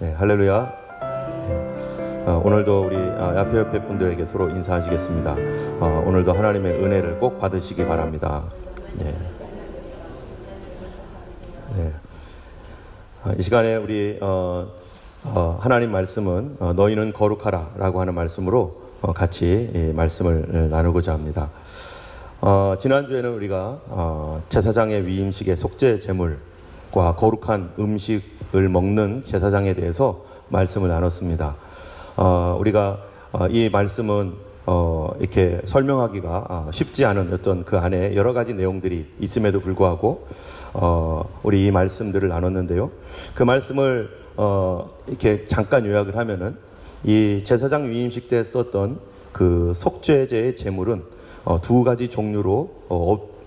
네, 할렐루야. 네, 오늘도 우리 야페 분들에게 서로 인사하시겠습니다. 오늘도 하나님의 은혜를 꼭 받으시기 바랍니다. 네. 네. 이 시간에 우리 하나님 말씀은 너희는 거룩하라 라고 하는 말씀으로 같이 말씀을 나누고자 합니다. 지난주에는 우리가 제사장의 위임식의 속죄 제물과 거룩한 음식을 먹는 제사장에 대해서 말씀을 나눴습니다. 우리가 이 말씀은 이렇게 설명하기가 쉽지 않은 어떤 그 안에 여러 가지 내용들이 있음에도 불구하고 우리 이 말씀들을 나눴는데요. 그 말씀을 이렇게 잠깐 요약을 하면은 이 제사장 위임식 때 썼던 그 속죄제의 제물은 두 가지 종류로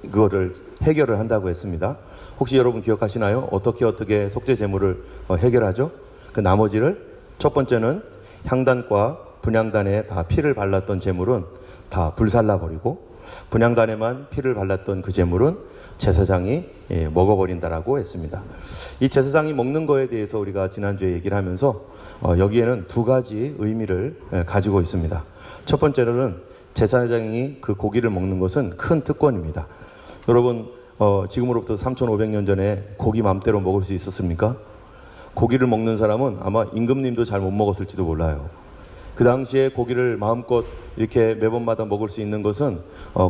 그거를 해결을 한다고 했습니다. 혹시 여러분 기억하시나요? 어떻게 속죄 제물을 해결하죠? 그 나머지를 첫 번째는 향단과 분향단에 다 피를 발랐던 제물은 다 불살라 버리고 분향단에만 피를 발랐던 그 제물은 제사장이 먹어버린다라고 했습니다. 이 제사장이 먹는 거에 대해서 우리가 지난주에 얘기를 하면서 여기에는 두 가지 의미를 가지고 있습니다. 첫 번째로는 제사장이 그 고기를 먹는 것은 큰 특권입니다. 여러분 지금으로부터 3,500년 전에 고기 맘대로 먹을 수 있었습니까? 고기를 먹는 사람은 아마 임금님도 잘 못 먹었을지도 몰라요. 그 당시에 고기를 마음껏 이렇게 매번마다 먹을 수 있는 것은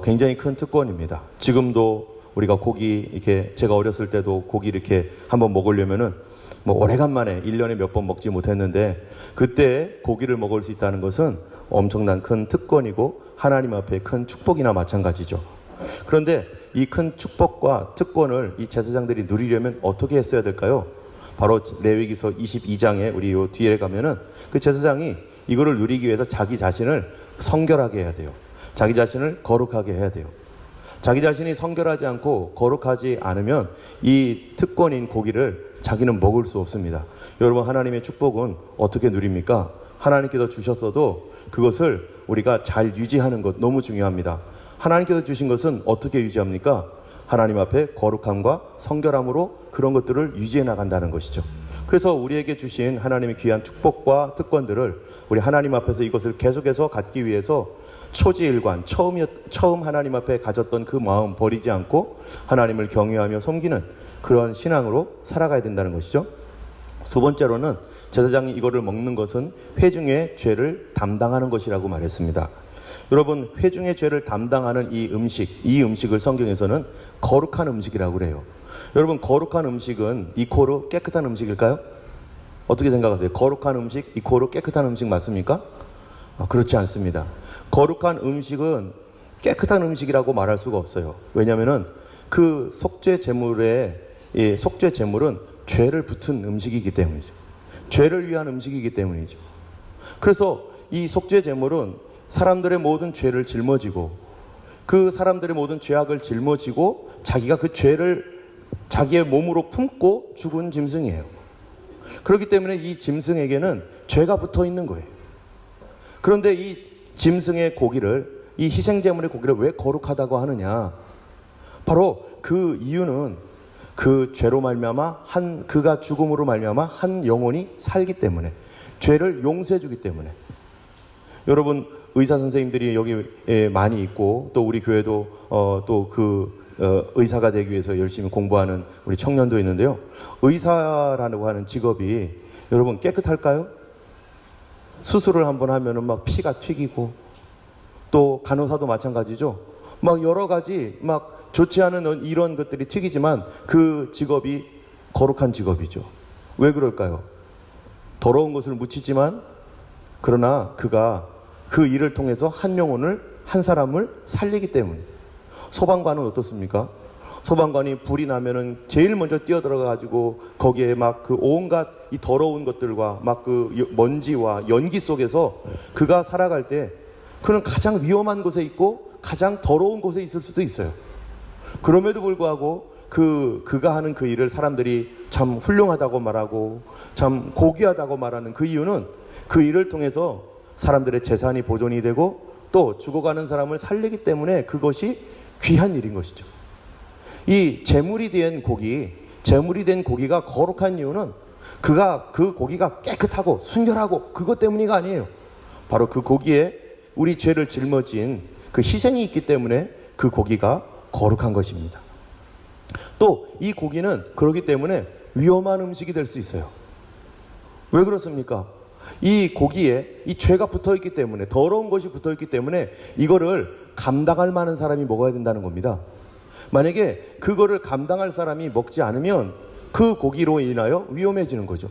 굉장히 큰 특권입니다. 지금도 우리가 고기 이렇게 제가 어렸을 때도 고기 이렇게 한번 먹으려면은 뭐 오래간만에 1년에 몇 번 먹지 못했는데 그때 고기를 먹을 수 있다는 것은 엄청난 큰 특권이고 하나님 앞에 큰 축복이나 마찬가지죠. 그런데 이 큰 축복과 특권을 이 제사장들이 누리려면 어떻게 했어야 될까요? 바로 레위기서 22장에 우리 요 뒤에 가면은 그 제사장이 이거를 누리기 위해서 자기 자신을 성결하게 해야 돼요. 자기 자신을 거룩하게 해야 돼요. 자기 자신이 성결하지 않고 거룩하지 않으면 이 특권인 고기를 자기는 먹을 수 없습니다. 여러분 하나님의 축복은 어떻게 누립니까? 하나님께서 주셨어도 그것을 우리가 잘 유지하는 것 너무 중요합니다. 하나님께서 주신 것은 어떻게 유지합니까? 하나님 앞에 거룩함과 성결함으로 그런 것들을 유지해 나간다는 것이죠. 그래서 우리에게 주신 하나님의 귀한 축복과 특권들을 우리 하나님 앞에서 이것을 계속해서 갖기 위해서 초지일관, 처음 하나님 앞에 가졌던 그 마음 버리지 않고 하나님을 경외하며 섬기는 그런 신앙으로 살아가야 된다는 것이죠. 두 번째로는 제사장이 이거를 먹는 것은 회중의 죄를 담당하는 것이라고 말했습니다. 여러분 회중의 죄를 담당하는 이 음식을 성경에서는 거룩한 음식이라고 그래요. 여러분 거룩한 음식은 이코르 깨끗한 음식일까요? 어떻게 생각하세요? 거룩한 음식 이코르 깨끗한 음식 맞습니까? 그렇지 않습니다. 거룩한 음식은 깨끗한 음식이라고 말할 수가 없어요. 왜냐하면은 그 속죄 제물은 죄를 붙은 음식이기 때문이죠. 죄를 위한 음식이기 때문이죠. 그래서 이 속죄 제물은 사람들의 모든 죄를 짊어지고 그 사람들의 모든 죄악을 짊어지고 자기가 그 죄를 자기의 몸으로 품고 죽은 짐승이에요. 그렇기 때문에 이 짐승에게는 죄가 붙어 있는 거예요. 그런데 이 짐승의 고기를, 이 희생제물의 고기를 왜 거룩하다고 하느냐? 바로 그 이유는 그 죄로 말미암아 그가 죽음으로 말미암아 한 영혼이 살기 때문에, 죄를 용서해 주기 때문에. 여러분 의사 선생님들이 여기 많이 있고 또 우리 교회도 또 의사가 되기 위해서 열심히 공부하는 우리 청년도 있는데요. 의사라고 하는 직업이 여러분 깨끗할까요? 수술을 한번 하면은 막 피가 튀기고 또 간호사도 마찬가지죠. 막 여러 가지 막 좋지 않은 이런 것들이 튀기지만 그 직업이 거룩한 직업이죠. 왜 그럴까요? 더러운 것을 묻히지만 그러나 그가 그 일을 통해서 한 사람을 살리기 때문에. 소방관은 어떻습니까? 소방관이 불이 나면은 제일 먼저 뛰어들어가 가지고 거기에 막 그 온갖 이 더러운 것들과 막 그 먼지와 연기 속에서 그가 살아갈 때 그는 가장 위험한 곳에 있고 가장 더러운 곳에 있을 수도 있어요. 그럼에도 불구하고 그가 하는 그 일을 사람들이 참 훌륭하다고 말하고 참 고귀하다고 말하는 그 이유는 그 일을 통해서 사람들의 재산이 보존이 되고 또 죽어가는 사람을 살리기 때문에 그것이 귀한 일인 것이죠. 이 제물이 된 고기가 거룩한 이유는 그 고기가 깨끗하고 순결하고 그것 때문이가 아니에요. 바로 그 고기에 우리 죄를 짊어진 그 희생이 있기 때문에 그 고기가 거룩한 것입니다. 또 이 고기는 그렇기 때문에 위험한 음식이 될 수 있어요. 왜 그렇습니까? 이 고기에 이 죄가 붙어있기 때문에, 더러운 것이 붙어있기 때문에 이거를 감당할 만한 사람이 먹어야 된다는 겁니다. 만약에 그거를 감당할 사람이 먹지 않으면 그 고기로 인하여 위험해지는 거죠.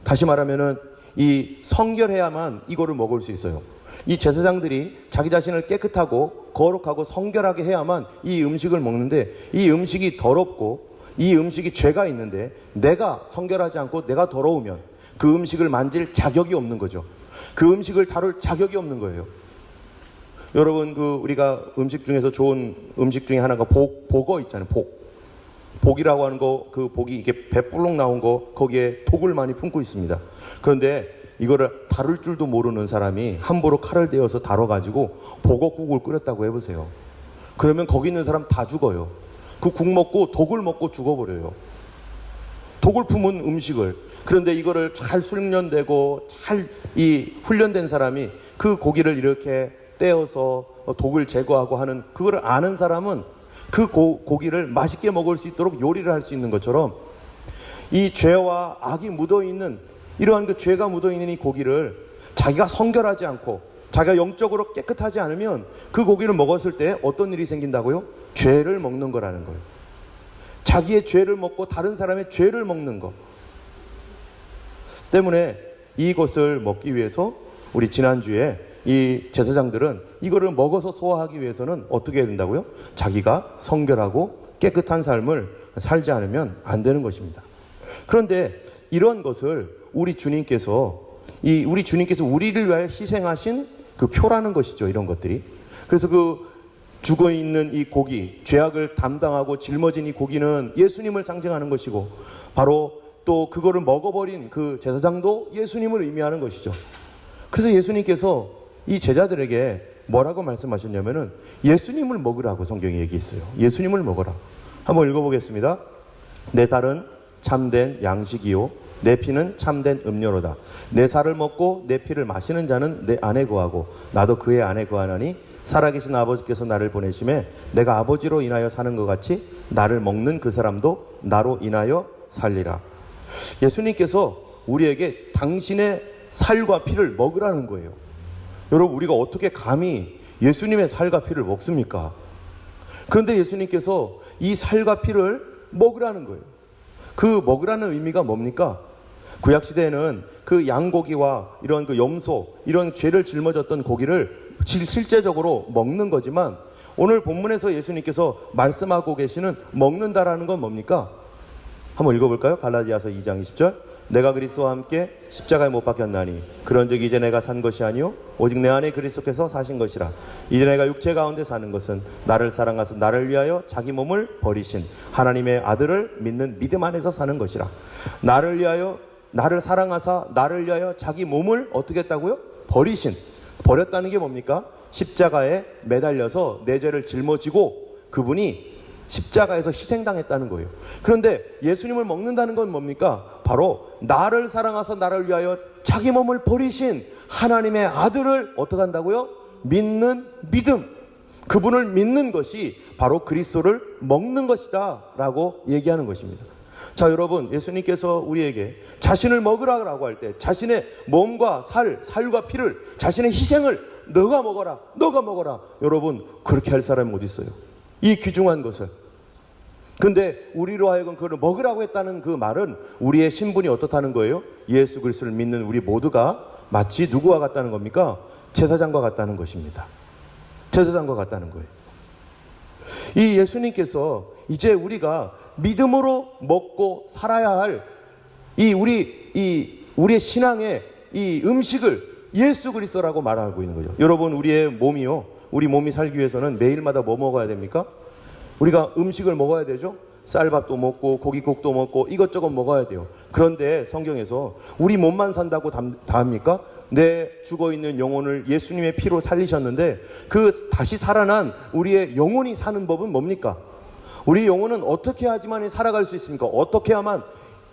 다시 말하면은 이 성결해야만 이거를 먹을 수 있어요. 이 제사장들이 자기 자신을 깨끗하고 거룩하고 성결하게 해야만 이 음식을 먹는데, 이 음식이 더럽고 이 음식이 죄가 있는데 내가 성결하지 않고 내가 더러우면 그 음식을 만질 자격이 없는 거죠. 그 음식을 다룰 자격이 없는 거예요. 여러분, 우리가 음식 중에서 좋은 음식 중에 하나가 복어 있잖아요. 복이라고 하는 거, 그 복이 이게 배 불룩 나온 거, 거기에 독을 많이 품고 있습니다. 그런데 이거를 다룰 줄도 모르는 사람이 함부로 칼을 대어서 다뤄가지고 복어국을 끓였다고 해보세요. 그러면 거기 있는 사람 다 죽어요. 그 국 먹고 독을 먹고 죽어버려요. 독을 품은 음식을. 그런데 이거를 잘 훈련되고 잘 훈련된 사람이 그 고기를 이렇게 떼어서 독을 제거하고 하는, 그거를 아는 사람은 그 고기를 맛있게 먹을 수 있도록 요리를 할 수 있는 것처럼, 이 죄와 악이 묻어있는, 이러한 그 죄가 묻어있는 이 고기를 자기가 성결하지 않고 자기가 영적으로 깨끗하지 않으면 그 고기를 먹었을 때 어떤 일이 생긴다고요? 죄를 먹는 거라는 거예요. 자기의 죄를 먹고 다른 사람의 죄를 먹는 거 때문에 이것을 먹기 위해서 우리 지난주에 이 제사장들은 이거를 먹어서 소화하기 위해서는 어떻게 해야 된다고요? 자기가 성결하고 깨끗한 삶을 살지 않으면 안 되는 것입니다. 그런데 이런 것을 우리 주님께서 우리를 위하여 희생하신 그 표라는 것이죠. 이런 것들이. 그래서 그 죽어 있는 이 고기, 죄악을 담당하고 짊어진 이 고기는 예수님을 상징하는 것이고, 바로 또 그거를 먹어버린 그 제사장도 예수님을 의미하는 것이죠. 그래서 예수님께서 이 제자들에게 뭐라고 말씀하셨냐면은 예수님을 먹으라고 성경이 얘기했어요. 예수님을 먹어라. 한번 읽어보겠습니다. 내 살은 참된 양식이요 내 피는 참된 음료로다. 내 살을 먹고 내 피를 마시는 자는 내 안에 거하고 나도 그의 안에 거하나니 살아계신 아버지께서 나를 보내심에 내가 아버지로 인하여 사는 것 같이 나를 먹는 그 사람도 나로 인하여 살리라. 예수님께서 우리에게 당신의 살과 피를 먹으라는 거예요. 여러분, 우리가 어떻게 감히 예수님의 살과 피를 먹습니까? 그런데 예수님께서 이 살과 피를 먹으라는 거예요. 그 먹으라는 의미가 뭡니까? 구약시대에는 그 양고기와 이런 그 염소, 이런 죄를 짊어졌던 고기를 실제적으로 먹는 거지만, 오늘 본문에서 예수님께서 말씀하고 계시는 먹는다라는 건 뭡니까? 한번 읽어볼까요? 갈라디아서 2장 20절. 내가 그리스도와 함께 십자가에 못 박혔나니 그런즉 이제 내가 산 것이 아니요 오직 내 안에 그리스도께서 사신 것이라. 이제 내가 육체 가운데 사는 것은 나를 사랑하사 나를 위하여 자기 몸을 버리신 하나님의 아들을 믿는 믿음 안에서 사는 것이라. 나를 위하여, 나를 사랑하사 나를 위하여 자기 몸을 어떻게 했다고요? 버리신. 버렸다는 게 뭡니까? 십자가에 매달려서 내 죄를 짊어지고 그분이 십자가에서 희생당했다는 거예요. 그런데 예수님을 먹는다는 건 뭡니까? 바로 나를 사랑하사 나를 위하여 자기 몸을 버리신 하나님의 아들을 어떻게 한다고요? 믿는 믿음. 그분을 믿는 것이 바로 그리스도를 먹는 것이다 라고 얘기하는 것입니다. 자, 여러분, 예수님께서 우리에게 자신을 먹으라고 할 때 자신의 몸과 살과 피를, 자신의 희생을 너가 먹어라, 너가 먹어라. 여러분, 그렇게 할 사람이 어디 있어요? 이 귀중한 것을. 근데 우리로 하여금 그걸 먹으라고 했다는 그 말은 우리의 신분이 어떻다는 거예요? 예수 그리스도를 믿는 우리 모두가 마치 누구와 같다는 겁니까? 제사장과 같다는 것입니다. 제사장과 같다는 거예요. 이 예수님께서 이제 우리가 믿음으로 먹고 살아야 할 우리의 신앙의 이 음식을 예수 그리스도라고 말하고 있는 거죠. 여러분, 우리의 몸이요, 우리 몸이 살기 위해서는 매일마다 뭐 먹어야 됩니까? 우리가 음식을 먹어야 되죠. 쌀밥도 먹고 고깃국도 먹고 이것저것 먹어야 돼요. 그런데 성경에서 우리 몸만 산다고 다 합니까? 내 죽어있는 영혼을 예수님의 피로 살리셨는데 그 다시 살아난 우리의 영혼이 사는 법은 뭡니까? 우리 영혼은 어떻게 하지만 살아갈 수 있습니까? 어떻게 하면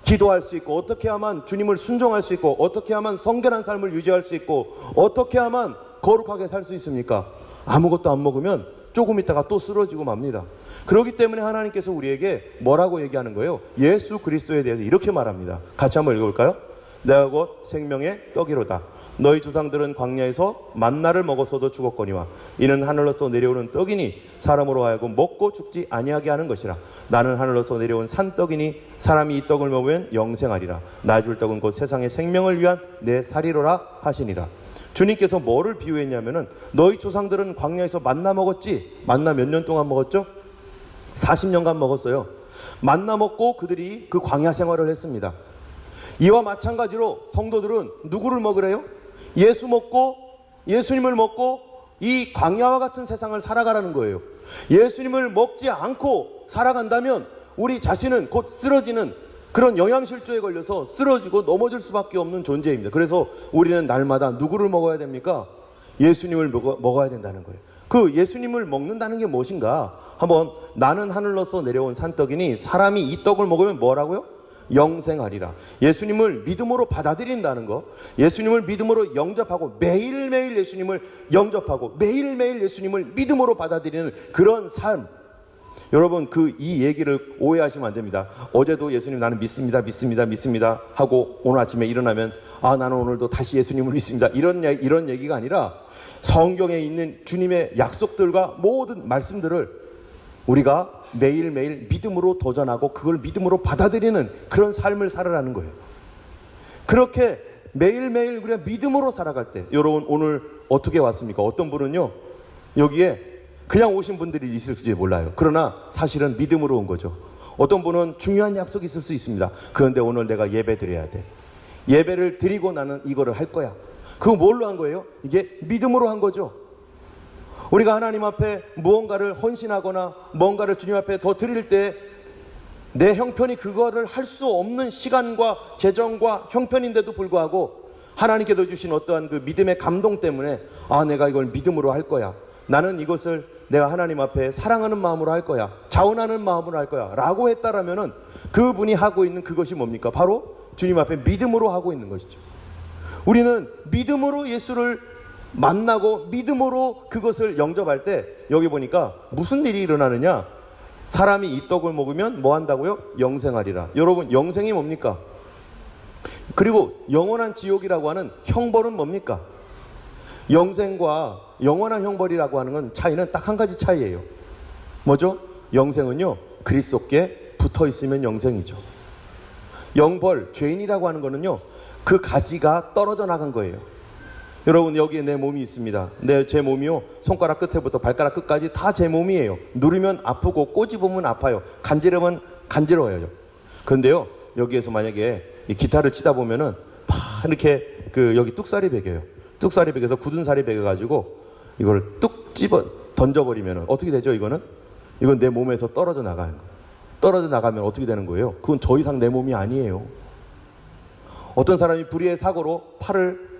기도할 수 있고, 어떻게 하면 주님을 순종할 수 있고, 어떻게 하면 성결한 삶을 유지할 수 있고, 어떻게 하면 거룩하게 살 수 있습니까? 아무것도 안 먹으면 조금 있다가 또 쓰러지고 맙니다. 그렇기 때문에 하나님께서 우리에게 뭐라고 얘기하는 거예요? 예수 그리스도에 대해서 이렇게 말합니다. 같이 한번 읽어볼까요? 내가 곧 생명의 떡이로다. 너희 조상들은 광야에서 만나를 먹었어도 죽었거니와 이는 하늘로서 내려오는 떡이니 사람으로 하여금 먹고 죽지 아니하게 하는 것이라. 나는 하늘로서 내려온 산떡이니 사람이 이 떡을 먹으면 영생하리라. 나 줄 떡은 곧 세상의 생명을 위한 내 살이로라 하시니라. 주님께서 뭐를 비유했냐면은 너희 조상들은 광야에서 만나 먹었지. 만나 몇 년 동안 먹었죠? 40년간 먹었어요. 만나 먹고 그들이 그 광야 생활을 했습니다. 이와 마찬가지로 성도들은 누구를 먹으래요? 예수님을 먹고 이 광야와 같은 세상을 살아가라는 거예요. 예수님을 먹지 않고 살아간다면 우리 자신은 곧 쓰러지는 그런 영양실조에 걸려서 쓰러지고 넘어질 수밖에 없는 존재입니다. 그래서 우리는 날마다 누구를 먹어야 됩니까? 예수님을 먹어야 된다는 거예요. 그 예수님을 먹는다는 게 무엇인가? 한번 나는 하늘로서 내려온 산떡이니 사람이 이 떡을 먹으면 뭐라고요? 영생하리라. 예수님을 믿음으로 받아들인다는 거, 예수님을 믿음으로 영접하고 매일매일 예수님을 영접하고 매일매일 예수님을 믿음으로 받아들이는 그런 삶. 여러분 이 얘기를 오해하시면 안 됩니다. 어제도 예수님 나는 믿습니다 하고 오늘 아침에 일어나면 나는 오늘도 다시 예수님을 믿습니다 이런 얘기가 아니라 성경에 있는 주님의 약속들과 모든 말씀들을 우리가 매일매일 믿음으로 도전하고 그걸 믿음으로 받아들이는 그런 삶을 살아라는 거예요. 그렇게 매일매일 우리가 믿음으로 살아갈 때, 여러분 오늘 어떻게 왔습니까? 어떤 분은요 여기에 그냥 오신 분들이 있을지 몰라요. 그러나 사실은 믿음으로 온 거죠. 어떤 분은 중요한 약속이 있을 수 있습니다. 그런데 오늘 내가 예배 드려야 돼. 예배를 드리고 나는 이거를 할 거야. 그거 뭘로 한 거예요? 이게 믿음으로 한 거죠. 우리가 하나님 앞에 무언가를 헌신하거나 뭔가를 주님 앞에 더 드릴 때 내 형편이 그거를 할 수 없는 시간과 재정과 형편인데도 불구하고 하나님께서 주신 어떠한 그 믿음의 감동 때문에 내가 이걸 믿음으로 할 거야. 나는 이것을 내가 하나님 앞에 사랑하는 마음으로 할 거야. 자원하는 마음으로 할 거야 라고 했다라면은 그분이 하고 있는 그것이 뭡니까? 바로 주님 앞에 믿음으로 하고 있는 것이죠. 우리는 믿음으로 예수를 만나고 믿음으로 그것을 영접할 때 여기 보니까 무슨 일이 일어나느냐? 사람이 이 떡을 먹으면 뭐 한다고요? 영생하리라. 여러분 영생이 뭡니까? 그리고 영원한 지옥이라고 하는 형벌은 뭡니까? 영생과 영원한 형벌이라고 하는 건 차이는 딱 한 가지 차이예요. 뭐죠? 영생은요 그리스도께 붙어 있으면 영생이죠. 영벌, 죄인이라고 하는 거는요 그 가지가 떨어져 나간 거예요. 여러분 여기에 내 몸이 있습니다. 제 몸이요 손가락 끝에부터 발가락 끝까지 다 제 몸이에요. 누르면 아프고 꼬집으면 아파요. 간지르면 간지러워요. 그런데요 여기에서 만약에 이 기타를 치다 보면은 막 이렇게 여기 뚝살이 베겨요. 뚝살이 베겨서 굳은 살이 베겨가지고 이걸 뚝 집어 던져버리면 어떻게 되죠? 이건 내 몸에서 떨어져 나가는 거예요. 떨어져 나가면 어떻게 되는 거예요? 그건 더 이상 내 몸이 아니에요. 어떤 사람이 불의의 사고로 팔을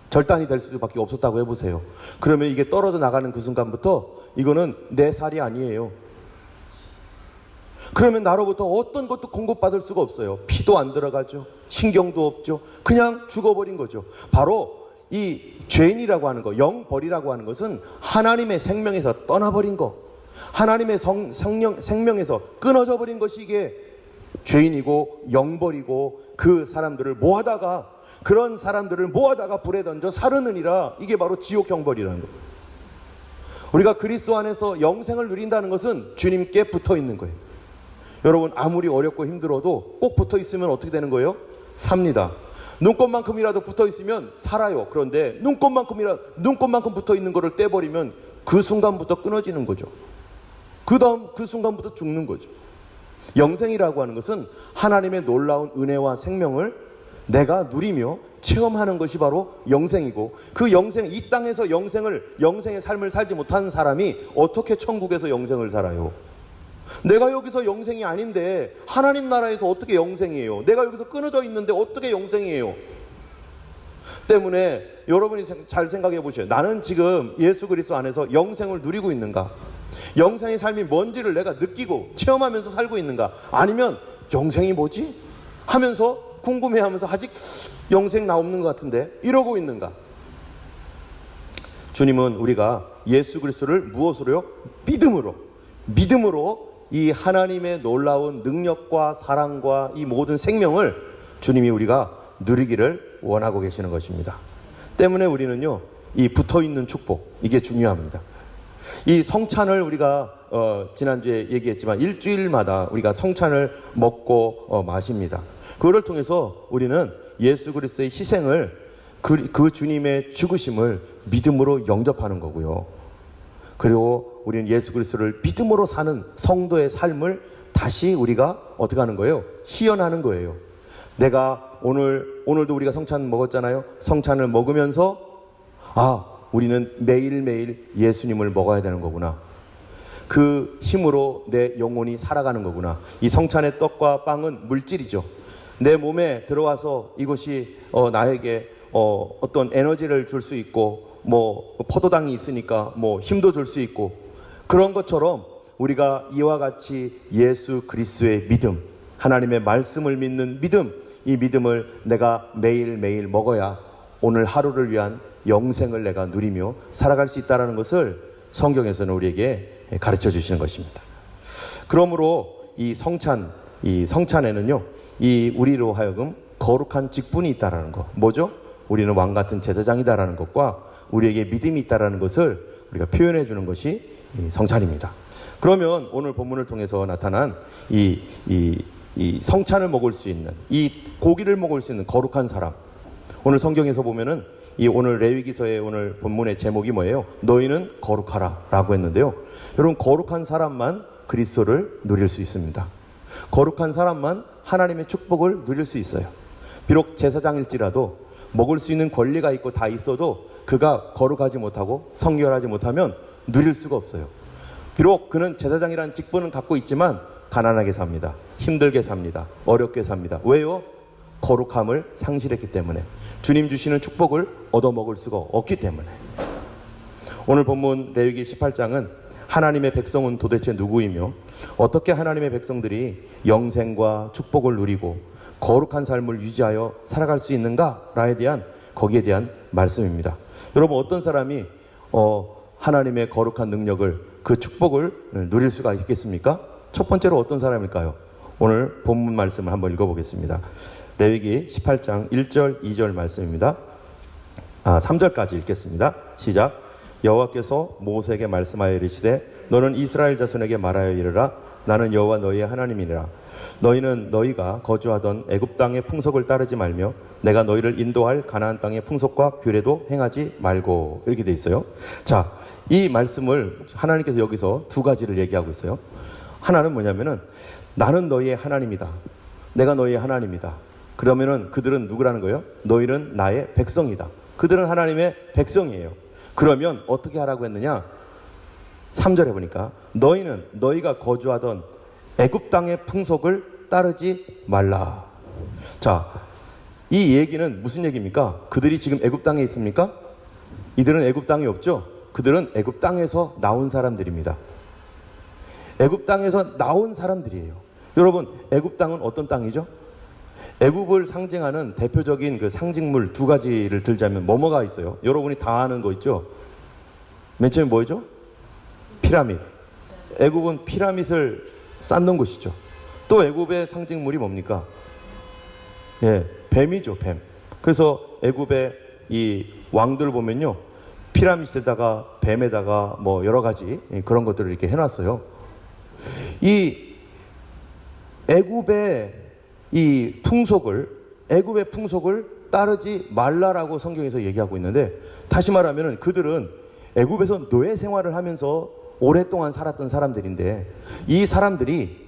절단이 될 수밖에 없었다고 해보세요. 그러면 이게 떨어져 나가는 그 순간부터 이거는 내 살이 아니에요. 그러면 나로부터 어떤 것도 공급받을 수가 없어요. 피도 안 들어가죠. 신경도 없죠. 그냥 죽어버린 거죠. 바로 이 죄인이라고 하는 거, 영벌이라고 하는 것은 하나님의 생명에서 떠나버린 거, 하나님의 생명에서 끊어져 버린 것이 이게 죄인이고 영벌이고 그 사람들을 모아다가 그런 사람들을 모아다가 불에 던져 사르느니라. 이게 바로 지옥 형벌이라는 거예요. 우리가 그리스도 안에서 영생을 누린다는 것은 주님께 붙어 있는 거예요. 여러분 아무리 어렵고 힘들어도 꼭 붙어 있으면 어떻게 되는 거예요? 삽니다. 눈곱만큼이라도 붙어 있으면 살아요. 그런데 눈곱만큼 붙어 있는 거를 떼버리면 그 순간부터 끊어지는 거죠. 그 다음 그 순간부터 죽는 거죠. 영생이라고 하는 것은 하나님의 놀라운 은혜와 생명을 내가 누리며 체험하는 것이 바로 영생이고, 그 영생, 이 땅에서 영생의 삶을 살지 못하는 사람이 어떻게 천국에서 영생을 살아요? 내가 여기서 영생이 아닌데 하나님 나라에서 어떻게 영생이에요? 내가 여기서 끊어져 있는데 어떻게 영생이에요? 때문에 여러분이 잘 생각해 보셔요. 나는 지금 예수 그리스도 안에서 영생을 누리고 있는가? 영생의 삶이 뭔지를 내가 느끼고 체험하면서 살고 있는가? 아니면 영생이 뭐지? 하면서 궁금해하면서 아직 영생 나 없는 것 같은데 이러고 있는가? 주님은 우리가 예수 그리스도를 무엇으로요? 믿음으로 이 하나님의 놀라운 능력과 사랑과 이 모든 생명을 주님이 우리가 누리기를 원하고 계시는 것입니다. 때문에 우리는요, 이 붙어있는 축복, 이게 중요합니다. 이 성찬을 우리가 지난주에 얘기했지만 일주일마다 우리가 성찬을 먹고 마십니다. 그거를 통해서 우리는 예수 그리스도의 희생을 그 주님의 죽으심을 믿음으로 영접하는 거고요. 그리고 우리는 예수 그리스도를 믿음으로 사는 성도의 삶을 다시 우리가 어떻게 하는 거예요? 시연하는 거예요. 내가 오늘도 우리가 성찬 먹었잖아요. 성찬을 먹으면서 우리는 매일매일 예수님을 먹어야 되는 거구나. 그 힘으로 내 영혼이 살아가는 거구나. 이 성찬의 떡과 빵은 물질이죠. 내 몸에 들어와서 이것이 나에게 어떤 에너지를 줄 수 있고 포도당이 있으니까 힘도 줄 수 있고 그런 것처럼 우리가 이와 같이 예수 그리스도의 믿음, 하나님의 말씀을 믿는 믿음, 이 믿음을 내가 매일매일 먹어야 오늘 하루를 위한 영생을 내가 누리며 살아갈 수 있다는 것을 성경에서는 우리에게 가르쳐 주시는 것입니다. 그러므로 이 성찬에는요, 이 우리로 하여금 거룩한 직분이 있다라는 것, 뭐죠? 우리는 왕 같은 제사장이다라는 것과 우리에게 믿음이 있다라는 것을 우리가 표현해 주는 것이 이 성찬입니다. 그러면 오늘 본문을 통해서 나타난 이 성찬을 먹을 수 있는, 이 고기를 먹을 수 있는 거룩한 사람, 오늘 성경에서 보면은 이 오늘 레위기서의 오늘 본문의 제목이 뭐예요? 너희는 거룩하라 라고 했는데요. 여러분, 거룩한 사람만 그리스도를 누릴 수 있습니다. 거룩한 사람만 하나님의 축복을 누릴 수 있어요. 비록 제사장일지라도 먹을 수 있는 권리가 있고 다 있어도 그가 거룩하지 못하고 성결하지 못하면 누릴 수가 없어요. 비록 그는 제사장이라는 직분은 갖고 있지만 가난하게 삽니다. 힘들게 삽니다. 어렵게 삽니다. 왜요? 거룩함을 상실했기 때문에, 주님 주시는 축복을 얻어먹을 수가 없기 때문에. 오늘 본문 레위기 18장은 하나님의 백성은 도대체 누구이며 어떻게 하나님의 백성들이 영생과 축복을 누리고 거룩한 삶을 유지하여 살아갈 수 있는가에 대한, 거기에 대한 말씀입니다. 여러분, 어떤 사람이 하나님의 거룩한 능력을, 그 축복을 누릴 수가 있겠습니까? 첫 번째로 어떤 사람일까요? 오늘 본문 말씀을 한번 읽어보겠습니다. 레위기 18장 1절 2절 말씀입니다. 3절까지 읽겠습니다. 시작. 여호와께서 모세에게 말씀하여 이르시되 너는 이스라엘 자손에게 말하여 이르라. 나는 여호와 너희의 하나님이니라. 너희는 너희가 거주하던 애굽 땅의 풍속을 따르지 말며 내가 너희를 인도할 가나안 땅의 풍속과 규례도 행하지 말고, 이렇게 돼 있어요. 자, 이 말씀을 하나님께서 여기서 두 가지를 얘기하고 있어요. 하나는 뭐냐면은 나는 너희의 하나님이다. 내가 너희의 하나님이다. 그러면은 그들은 누구라는 거예요? 너희는 나의 백성이다. 그들은 하나님의 백성이에요. 그러면 어떻게 하라고 했느냐? 3절에 보니까 너희는 너희가 거주하던 애굽 땅의 풍속을 따르지 말라. 자, 이 얘기는 무슨 얘기입니까? 그들이 지금 애굽 땅에 있습니까? 이들은 애굽 땅이 없죠? 그들은 애굽 땅에서 나온 사람들입니다. 애굽 땅에서 나온 사람들이에요. 여러분, 애굽 땅은 어떤 땅이죠? 애굽을 상징하는 대표적인 그 상징물 두 가지를 들자면 뭐가 있어요? 여러분이 다 아는 거 있죠? 맨 처음에 뭐죠? 피라밋. 애굽은 피라밋을 쌓는 곳이죠. 또 애굽의 상징물이 뭡니까? 뱀이죠, 뱀. 그래서 애굽의 이 왕들 보면요, 피라밋에다가 뱀에다가 여러 가지 그런 것들을 이렇게 해놨어요. 이 애굽의 애굽의 풍속을 따르지 말라라고 성경에서 얘기하고 있는데, 다시 말하면 그들은 애굽에서 노예 생활을 하면서 오랫동안 살았던 사람들인데, 이 사람들이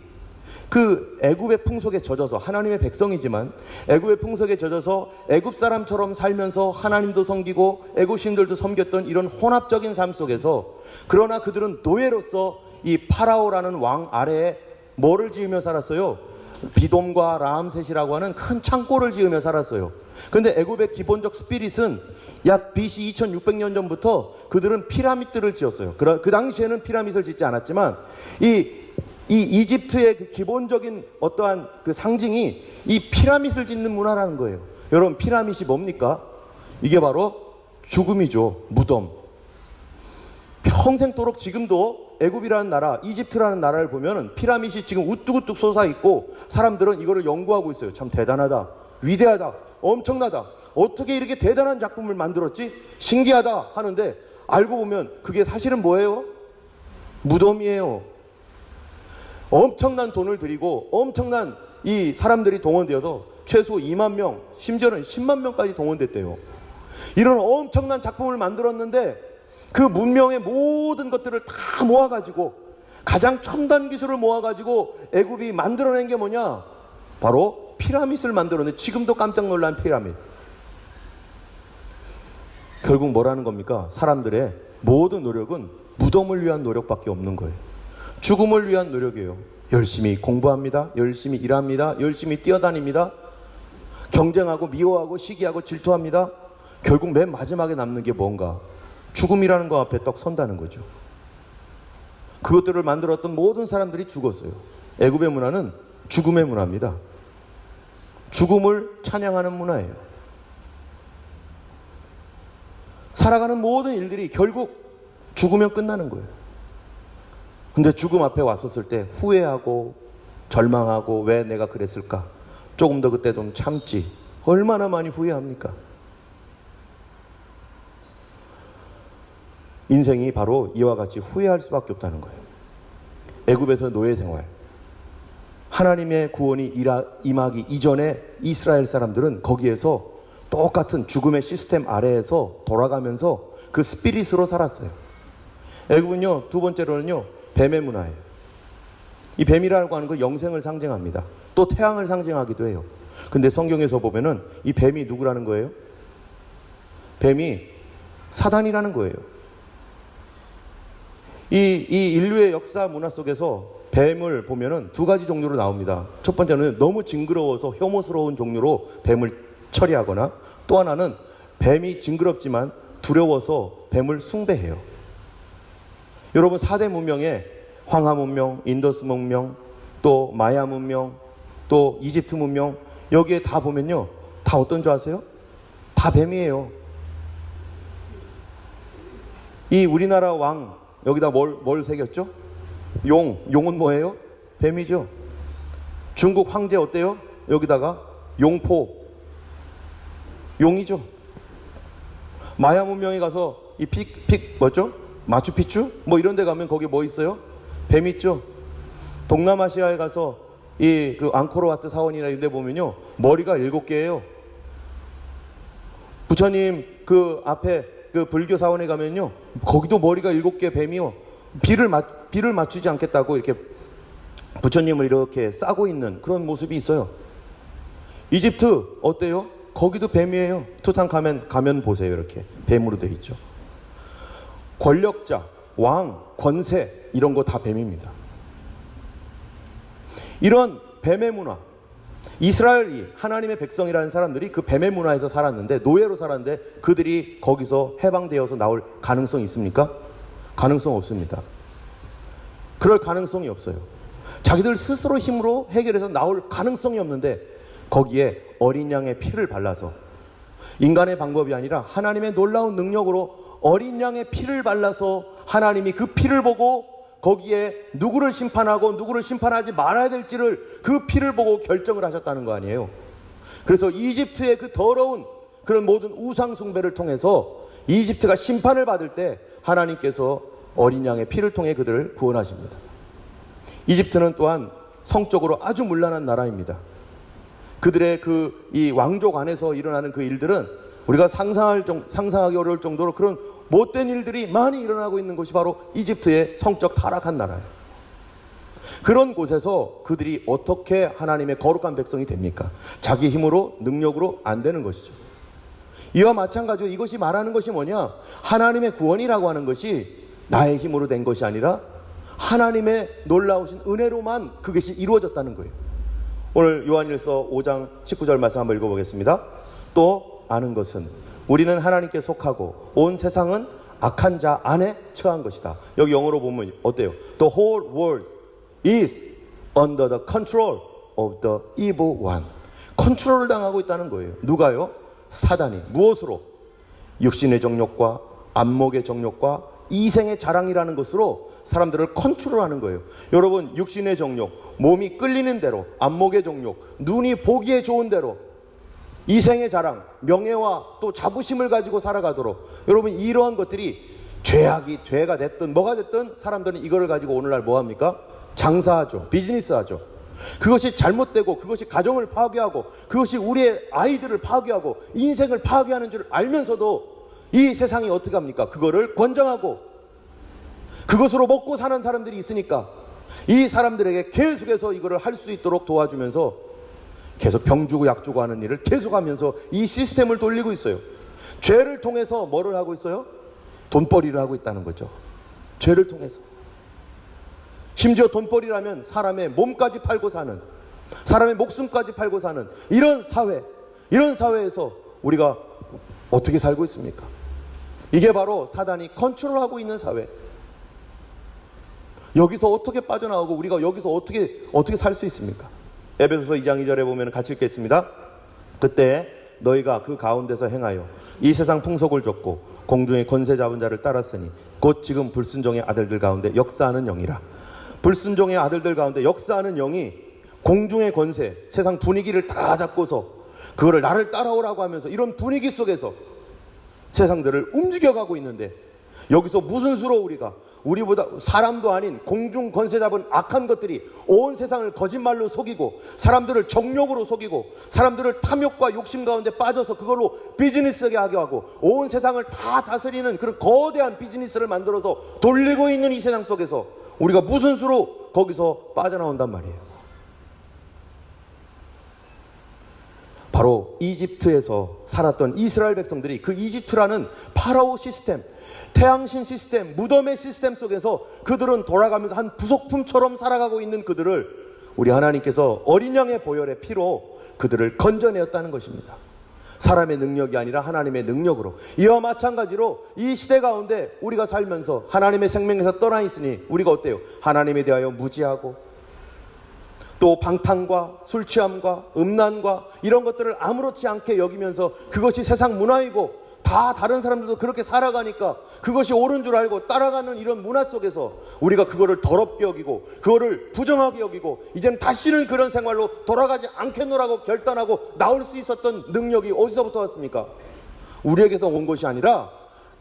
그 애굽의 풍속에 젖어서, 하나님의 백성이지만 애굽의 풍속에 젖어서 애굽 사람처럼 살면서 하나님도 섬기고 애굽 신들도 섬겼던 이런 혼합적인 삶 속에서, 그러나 그들은 노예로서 이 파라오라는 왕 아래에 뭐를 지으며 살았어요? 비돔과 라암셋이라고 하는 큰 창고를 지으며 살았어요. 근데 애굽의 기본적 스피릿은 약 BC 2600년 전부터 그들은 피라밋들을 지었어요. 그 당시에는 피라밋을 짓지 않았지만 이 이 이집트의 그 기본적인 어떠한 그 상징이 이 피라밋을 짓는 문화라는 거예요. 여러분, 피라밋이 뭡니까? 이게 바로 죽음이죠. 무덤. 평생도록 지금도 애굽이라는 나라, 이집트라는 나라를 보면은 피라밋이 지금 우뚝우뚝 솟아있고 사람들은 이거를 연구하고 있어요. 참 대단하다, 위대하다, 엄청나다, 어떻게 이렇게 대단한 작품을 만들었지? 신기하다 하는데 알고 보면 그게 사실은 뭐예요? 무덤이에요. 엄청난 돈을 들이고 엄청난 이 사람들이 동원되어서 최소 2만 명, 심지어는 10만 명까지 동원됐대요. 이런 엄청난 작품을 만들었는데 그 문명의 모든 것들을 다 모아가지고 가장 첨단 기술을 모아가지고 애굽이 만들어낸 게 뭐냐? 바로 피라밋을 만들어낸, 지금도 깜짝 놀란 피라밋. 결국 뭐라는 겁니까? 사람들의 모든 노력은 무덤을 위한 노력밖에 없는 거예요. 죽음을 위한 노력이에요. 열심히 공부합니다. 열심히 일합니다. 열심히 뛰어다닙니다. 경쟁하고 미워하고 시기하고 질투합니다. 결국 맨 마지막에 남는 게 뭔가? 죽음이라는 거 앞에 떡 선다는 거죠. 그것들을 만들었던 모든 사람들이 죽었어요. 애굽의 문화는 죽음의 문화입니다. 죽음을 찬양하는 문화예요. 살아가는 모든 일들이 결국 죽으면 끝나는 거예요. 근데 죽음 앞에 왔었을 때 후회하고 절망하고 왜 내가 그랬을까? 조금 더 그때 좀 참지. 얼마나 많이 후회합니까? 인생이 바로 이와 같이 후회할 수밖에 없다는 거예요. 애굽에서 노예 생활, 하나님의 구원이 임하기 이전에 이스라엘 사람들은 거기에서 똑같은 죽음의 시스템 아래에서 돌아가면서 그 스피릿으로 살았어요. 애굽은요, 두 번째로는요, 뱀의 문화예요. 이 뱀이라고 하는 건 영생을 상징합니다. 또 태양을 상징하기도 해요. 근데 성경에서 보면은 이 뱀이 누구라는 거예요? 뱀이 사단이라는 거예요. 이 인류의 역사 문화 속에서 뱀을 보면은 두 가지 종류로 나옵니다. 첫 번째는 너무 징그러워서 혐오스러운 종류로 뱀을 처리하거나, 또 하나는 뱀이 징그럽지만 두려워서 뱀을 숭배해요. 여러분, 4대 문명에 황하 문명, 인더스 문명, 또 마야 문명, 또 이집트 문명, 여기에 다 보면요, 다 어떤 줄 아세요? 다 뱀이에요. 이 우리나라 왕 여기다 뭘 새겼죠? 용은 뭐예요? 뱀이죠. 중국 황제 어때요? 여기다가 용포, 용이죠. 마야 문명에 가서 이 뭐죠? 마추픽추? 뭐 이런 데 가면 거기 뭐 있어요? 뱀 있죠. 동남아시아에 가서 이 그 앙코르와트 사원이나 이런 데 보면요, 머리가 7개예요. 부처님 그 앞에 그 불교 사원에 가면요, 거기도 머리가 7개 뱀이요. 비를 맞추지 않겠다고 이렇게 부처님을 이렇게 싸고 있는 그런 모습이 있어요. 이집트 어때요? 거기도 뱀이에요. 투탕카멘 가면 보세요. 이렇게 뱀으로 되어 있죠. 권력자, 왕, 권세, 이런 거 다 뱀입니다. 이런 뱀의 문화, 이스라엘이 하나님의 백성이라는 사람들이 그 뱀의 문화에서 살았는데, 노예로 살았는데, 그들이 거기서 해방되어서 나올 가능성이 있습니까? 가능성 없습니다. 그럴 가능성이 없어요. 자기들 스스로 힘으로 해결해서 나올 가능성이 없는데, 거기에 어린 양의 피를 발라서, 인간의 방법이 아니라 하나님의 놀라운 능력으로 어린 양의 피를 발라서 하나님이 그 피를 보고 거기에 누구를 심판하고 누구를 심판하지 말아야 될지를 그 피를 보고 결정을 하셨다는 거 아니에요. 그래서 이집트의 그 더러운 그런 모든 우상 숭배를 통해서 이집트가 심판을 받을 때 하나님께서 어린 양의 피를 통해 그들을 구원하십니다. 이집트는 또한 성적으로 아주 문란한 나라입니다. 그들의 이 왕족 안에서 일어나는 그 일들은 우리가 상상하기 어려울 정도로 그런 못된 일들이 많이 일어나고 있는 곳이 바로 이집트의 성적 타락한 나라예요. 그런 곳에서 그들이 어떻게 하나님의 거룩한 백성이 됩니까? 자기 힘으로, 능력으로 안 되는 것이죠. 이와 마찬가지로 이것이 말하는 것이 뭐냐? 하나님의 구원이라고 하는 것이 나의 힘으로 된 것이 아니라 하나님의 놀라우신 은혜로만 그것이 이루어졌다는 거예요. 오늘 요한일서 5장 19절 말씀 한번 읽어보겠습니다. 또 아는 것은 우리는 하나님께 속하고 온 세상은 악한 자 안에 처한 것이다. 여기 영어로 보면 어때요? The whole world is under the control of the evil one. 컨트롤을 당하고 있다는 거예요. 누가요? 사단이. 무엇으로? 육신의 정욕과 안목의 정욕과 이생의 자랑이라는 것으로 사람들을 컨트롤하는 거예요. 여러분, 육신의 정욕, 몸이 끌리는 대로, 안목의 정욕, 눈이 보기에 좋은 대로, 이생의 자랑, 명예와 또 자부심을 가지고 살아가도록, 여러분, 이러한 것들이 죄가 됐든 뭐가 됐든 사람들은 이거를 가지고 오늘날 뭐합니까? 장사하죠. 비즈니스하죠. 그것이 잘못되고 그것이 가정을 파괴하고 그것이 우리의 아이들을 파괴하고 인생을 파괴하는 줄 알면서도 이 세상이 어떻게 합니까? 그거를 권장하고 그것으로 먹고 사는 사람들이 있으니까 이 사람들에게 계속해서 이거를 할 수 있도록 도와주면서 계속 병 주고 약 주고 하는 일을 계속하면서 이 시스템을 돌리고 있어요. 죄를 통해서 뭐를 하고 있어요? 돈벌이를 하고 있다는 거죠. 죄를 통해서. 심지어 돈벌이라면 사람의 몸까지 팔고 사는, 사람의 목숨까지 팔고 사는 이런 사회에서 우리가 어떻게 살고 있습니까? 이게 바로 사단이 컨트롤하고 있는 사회. 여기서 어떻게 빠져나오고 우리가 여기서 어떻게 살 수 있습니까? 에베소서 2장 2절에 보면 같이 읽겠습니다. 그때 너희가 그 가운데서 행하여 이 세상 풍속을 좇고 공중의 권세 잡은 자를 따랐으니 곧 지금 불순종의 아들들 가운데 역사하는 영이라. 불순종의 아들들 가운데 역사하는 영이 공중의 권세, 세상 분위기를 다 잡고서 그거를 나를 따라오라고 하면서 이런 분위기 속에서 세상들을 움직여가고 있는데 여기서 무슨 수로 우리보다 사람도 아닌 공중 권세 잡은 악한 것들이 온 세상을 거짓말로 속이고 사람들을 정욕으로 속이고 사람들을 탐욕과 욕심 가운데 빠져서 그걸로 비즈니스하게 하고 온 세상을 다 다스리는 그런 거대한 비즈니스를 만들어서 돌리고 있는 이 세상 속에서 우리가 무슨 수로 거기서 빠져나온단 말이에요. 바로 이집트에서 살았던 이스라엘 백성들이 그 이집트라는 파라오 시스템, 태양신 시스템, 무덤의 시스템 속에서 그들은 돌아가면서 한 부속품처럼 살아가고 있는 그들을 우리 하나님께서 어린 양의 보혈의 피로 그들을 건져내었다는 것입니다. 사람의 능력이 아니라 하나님의 능력으로. 이와 마찬가지로 이 시대 가운데 우리가 살면서 하나님의 생명에서 떠나 있으니 우리가 어때요? 하나님에 대하여 무지하고 또 방탕과 술 취함과 음란과 이런 것들을 아무렇지 않게 여기면서 그것이 세상 문화이고 다 다른 사람들도 그렇게 살아가니까 그것이 옳은 줄 알고 따라가는 이런 문화 속에서 우리가 그거를 더럽게 여기고 그거를 부정하게 여기고 이제는 다시는 그런 생활로 돌아가지 않겠노라고 결단하고 나올 수 있었던 능력이 어디서부터 왔습니까? 우리에게서 온 것이 아니라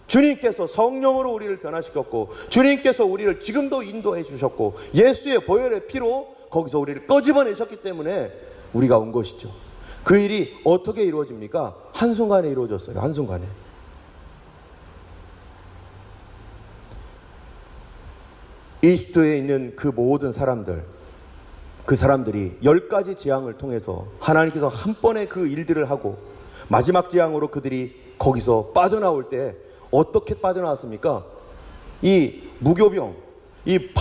주님께서 성령으로 우리를 변화시켰고 주님께서 우리를 지금도 인도해 주셨고 예수의 보혈의 피로 거기서 우리를 끄집어내셨기 때문에 우리가 온 것이죠. 그 일이 어떻게 이루어집니까? 한순간에 이루어졌어요. 한순간에. 이집트에 있는 그 모든 사람들이 10가지 재앙을 통해서 하나님께서 한 번에 그 일들을 하고 마지막 재앙으로 그들이 거기서 빠져나올 때 어떻게 빠져나왔습니까? 이 무교병, 이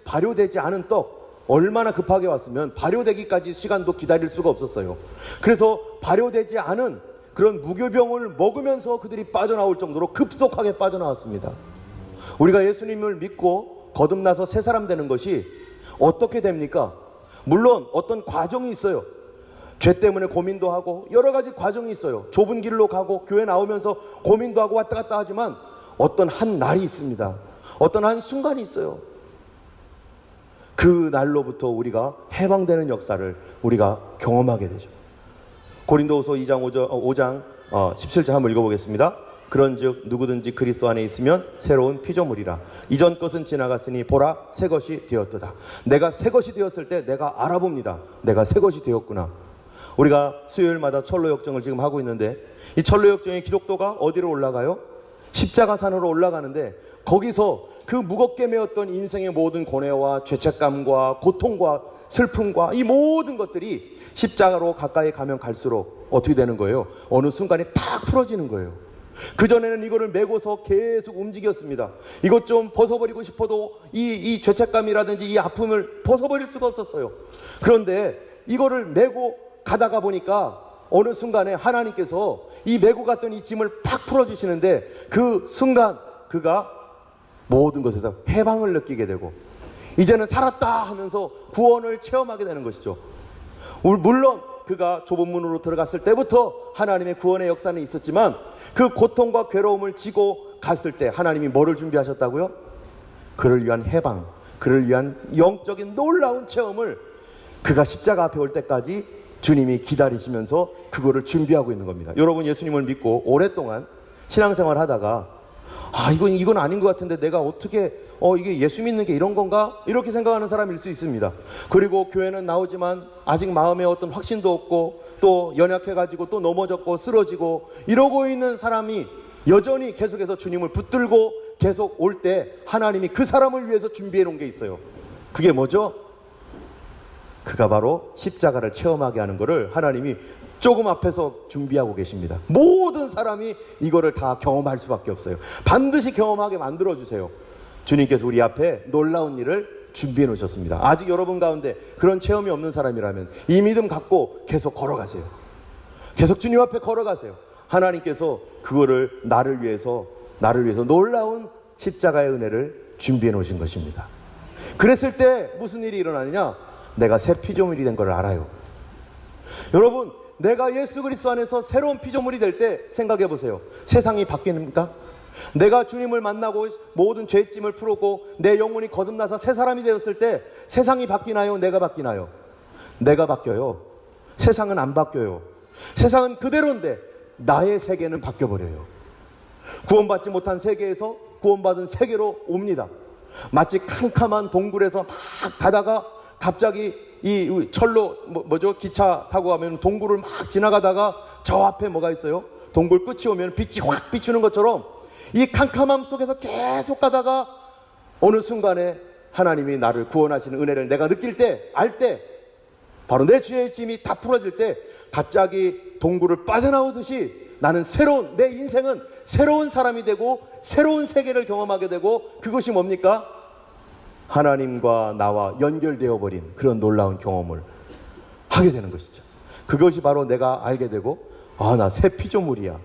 발효되지 않은 떡, 얼마나 급하게 왔으면 발효되기까지 시간도 기다릴 수가 없었어요. 그래서 발효되지 않은 그런 무교병을 먹으면서 그들이 빠져나올 정도로 급속하게 빠져나왔습니다. 우리가 예수님을 믿고 거듭나서 새 사람 되는 것이 어떻게 됩니까? 물론 어떤 과정이 있어요. 죄 때문에 고민도 하고 여러 가지 과정이 있어요. 좁은 길로 가고 교회 나오면서 고민도 하고 왔다 갔다 하지만 어떤 한 날이 있습니다. 어떤 한 순간이 있어요. 그 날로부터 우리가 해방되는 역사를 우리가 경험하게 되죠. 고린도후서 5장 17절 한번 읽어보겠습니다. 그런즉 누구든지 그리스도 안에 있으면 새로운 피조물이라. 이전 것은 지나갔으니 보라 새 것이 되었도다. 내가 새 것이 되었을 때 내가 알아봅니다. 내가 새 것이 되었구나. 우리가 수요일마다 철로역정을 지금 하고 있는데 이 철로역정의 기독도가 어디로 올라가요? 십자가산으로 올라가는데 거기서 그 무겁게 메었던 인생의 모든 고뇌와 죄책감과 고통과 슬픔과 이 모든 것들이 십자가로 가까이 가면 갈수록 어떻게 되는 거예요? 어느 순간에 탁 풀어지는 거예요. 그전에는 이거를 메고서 계속 움직였습니다. 이것 좀 벗어버리고 싶어도 이 죄책감이라든지 이 아픔을 벗어버릴 수가 없었어요. 그런데 이거를 메고 가다가 보니까 어느 순간에 하나님께서 이 메고 갔던 이 짐을 팍 풀어주시는데 그 순간 그가 모든 것에서 해방을 느끼게 되고 이제는 살았다 하면서 구원을 체험하게 되는 것이죠. 물론 그가 좁은 문으로 들어갔을 때부터 하나님의 구원의 역사는 있었지만 그 고통과 괴로움을 지고 갔을 때 하나님이 뭐를 준비하셨다고요? 그를 위한 해방, 그를 위한 영적인 놀라운 체험을 그가 십자가 앞에 올 때까지 주님이 기다리시면서 그거를 준비하고 있는 겁니다. 여러분, 예수님을 믿고 오랫동안 신앙생활 하다가 이건 아닌 것 같은데 내가 어떻게 이게 예수 믿는 게 이런 건가? 이렇게 생각하는 사람일 수 있습니다. 그리고 교회는 나오지만 아직 마음에 어떤 확신도 없고 또 연약해가지고 또 넘어졌고 쓰러지고 이러고 있는 사람이 여전히 계속해서 주님을 붙들고 계속 올 때 하나님이 그 사람을 위해서 준비해 놓은 게 있어요. 그게 뭐죠? 그가 바로 십자가를 체험하게 하는 것을 하나님이 조금 앞에서 준비하고 계십니다. 모든 사람이 이거를 다 경험할 수밖에 없어요. 반드시 경험하게 만들어주세요. 주님께서 우리 앞에 놀라운 일을 준비해 놓으셨습니다. 아직 여러분 가운데 그런 체험이 없는 사람이라면 이 믿음 갖고 계속 걸어가세요. 계속 주님 앞에 걸어가세요. 하나님께서 그거를 나를 위해서 놀라운 십자가의 은혜를 준비해 놓으신 것입니다. 그랬을 때 무슨 일이 일어나느냐? 내가 새 피조물이 된 걸 알아요. 여러분, 내가 예수 그리스도 안에서 새로운 피조물이 될 때 생각해 보세요. 세상이 바뀌는가? 내가 주님을 만나고 모든 죄짐을 풀었고 내 영혼이 거듭나서 새 사람이 되었을 때 세상이 바뀌나요? 내가 바뀌나요? 내가 바뀌어요. 세상은 안 바뀌어요. 세상은 그대로인데 나의 세계는 바뀌어버려요. 구원받지 못한 세계에서 구원받은 세계로 옵니다. 마치 캄캄한 동굴에서 막 가다가 갑자기 이 철로 기차 타고 가면 동굴을 막 지나가다가 저 앞에 뭐가 있어요? 동굴 끝이 오면 빛이 확 비추는 것처럼 이 캄캄함 속에서 계속 가다가 어느 순간에 하나님이 나를 구원하시는 은혜를 내가 느낄 때, 알 때, 바로 내 죄의 짐이 다 풀어질 때 갑자기 동굴을 빠져나오듯이 나는 내 인생은 새로운 사람이 되고 새로운 세계를 경험하게 되고, 그것이 뭡니까? 하나님과 나와 연결되어 버린 그런 놀라운 경험을 하게 되는 것이죠. 그것이 바로 내가 알게 되고, 나 새 피조물이야,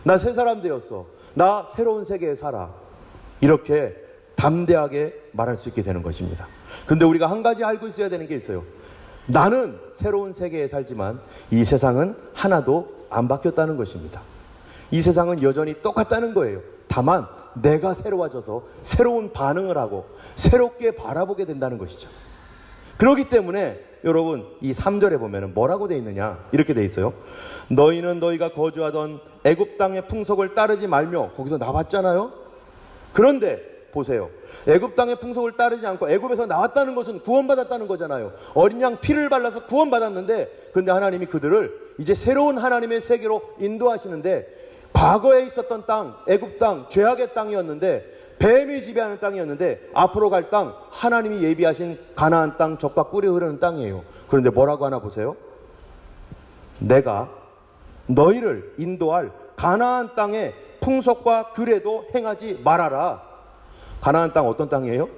나 새 사람 되었어, 나 새로운 세계에 살아, 이렇게 담대하게 말할 수 있게 되는 것입니다. 근데 우리가 한 가지 알고 있어야 되는 게 있어요. 나는 새로운 세계에 살지만 이 세상은 하나도 안 바뀌었다는 것입니다. 이 세상은 여전히 똑같다는 거예요. 다만 내가 새로워져서 새로운 반응을 하고 새롭게 바라보게 된다는 것이죠. 그렇기 때문에 여러분, 이 3절에 보면 뭐라고 되어 있느냐, 이렇게 되어 있어요. 너희는 너희가 거주하던 애굽 땅의 풍속을 따르지 말며, 거기서 나왔잖아요. 그런데 보세요. 애굽 땅의 풍속을 따르지 않고, 애굽에서 나왔다는 것은 구원받았다는 거잖아요. 어린 양 피를 발라서 구원받았는데, 근데 하나님이 그들을 이제 새로운 하나님의 세계로 인도하시는데, 과거에 있었던 땅, 애굽 땅, 죄악의 땅이었는데, 뱀이 지배하는 땅이었는데, 앞으로 갈 땅, 하나님이 예비하신 가나안 땅, 젖과 꿀이 흐르는 땅이에요. 그런데 뭐라고 하나 보세요. 내가 너희를 인도할 가나안 땅의 풍속과 규례도 행하지 말아라. 가나안 땅 어떤 땅이에요?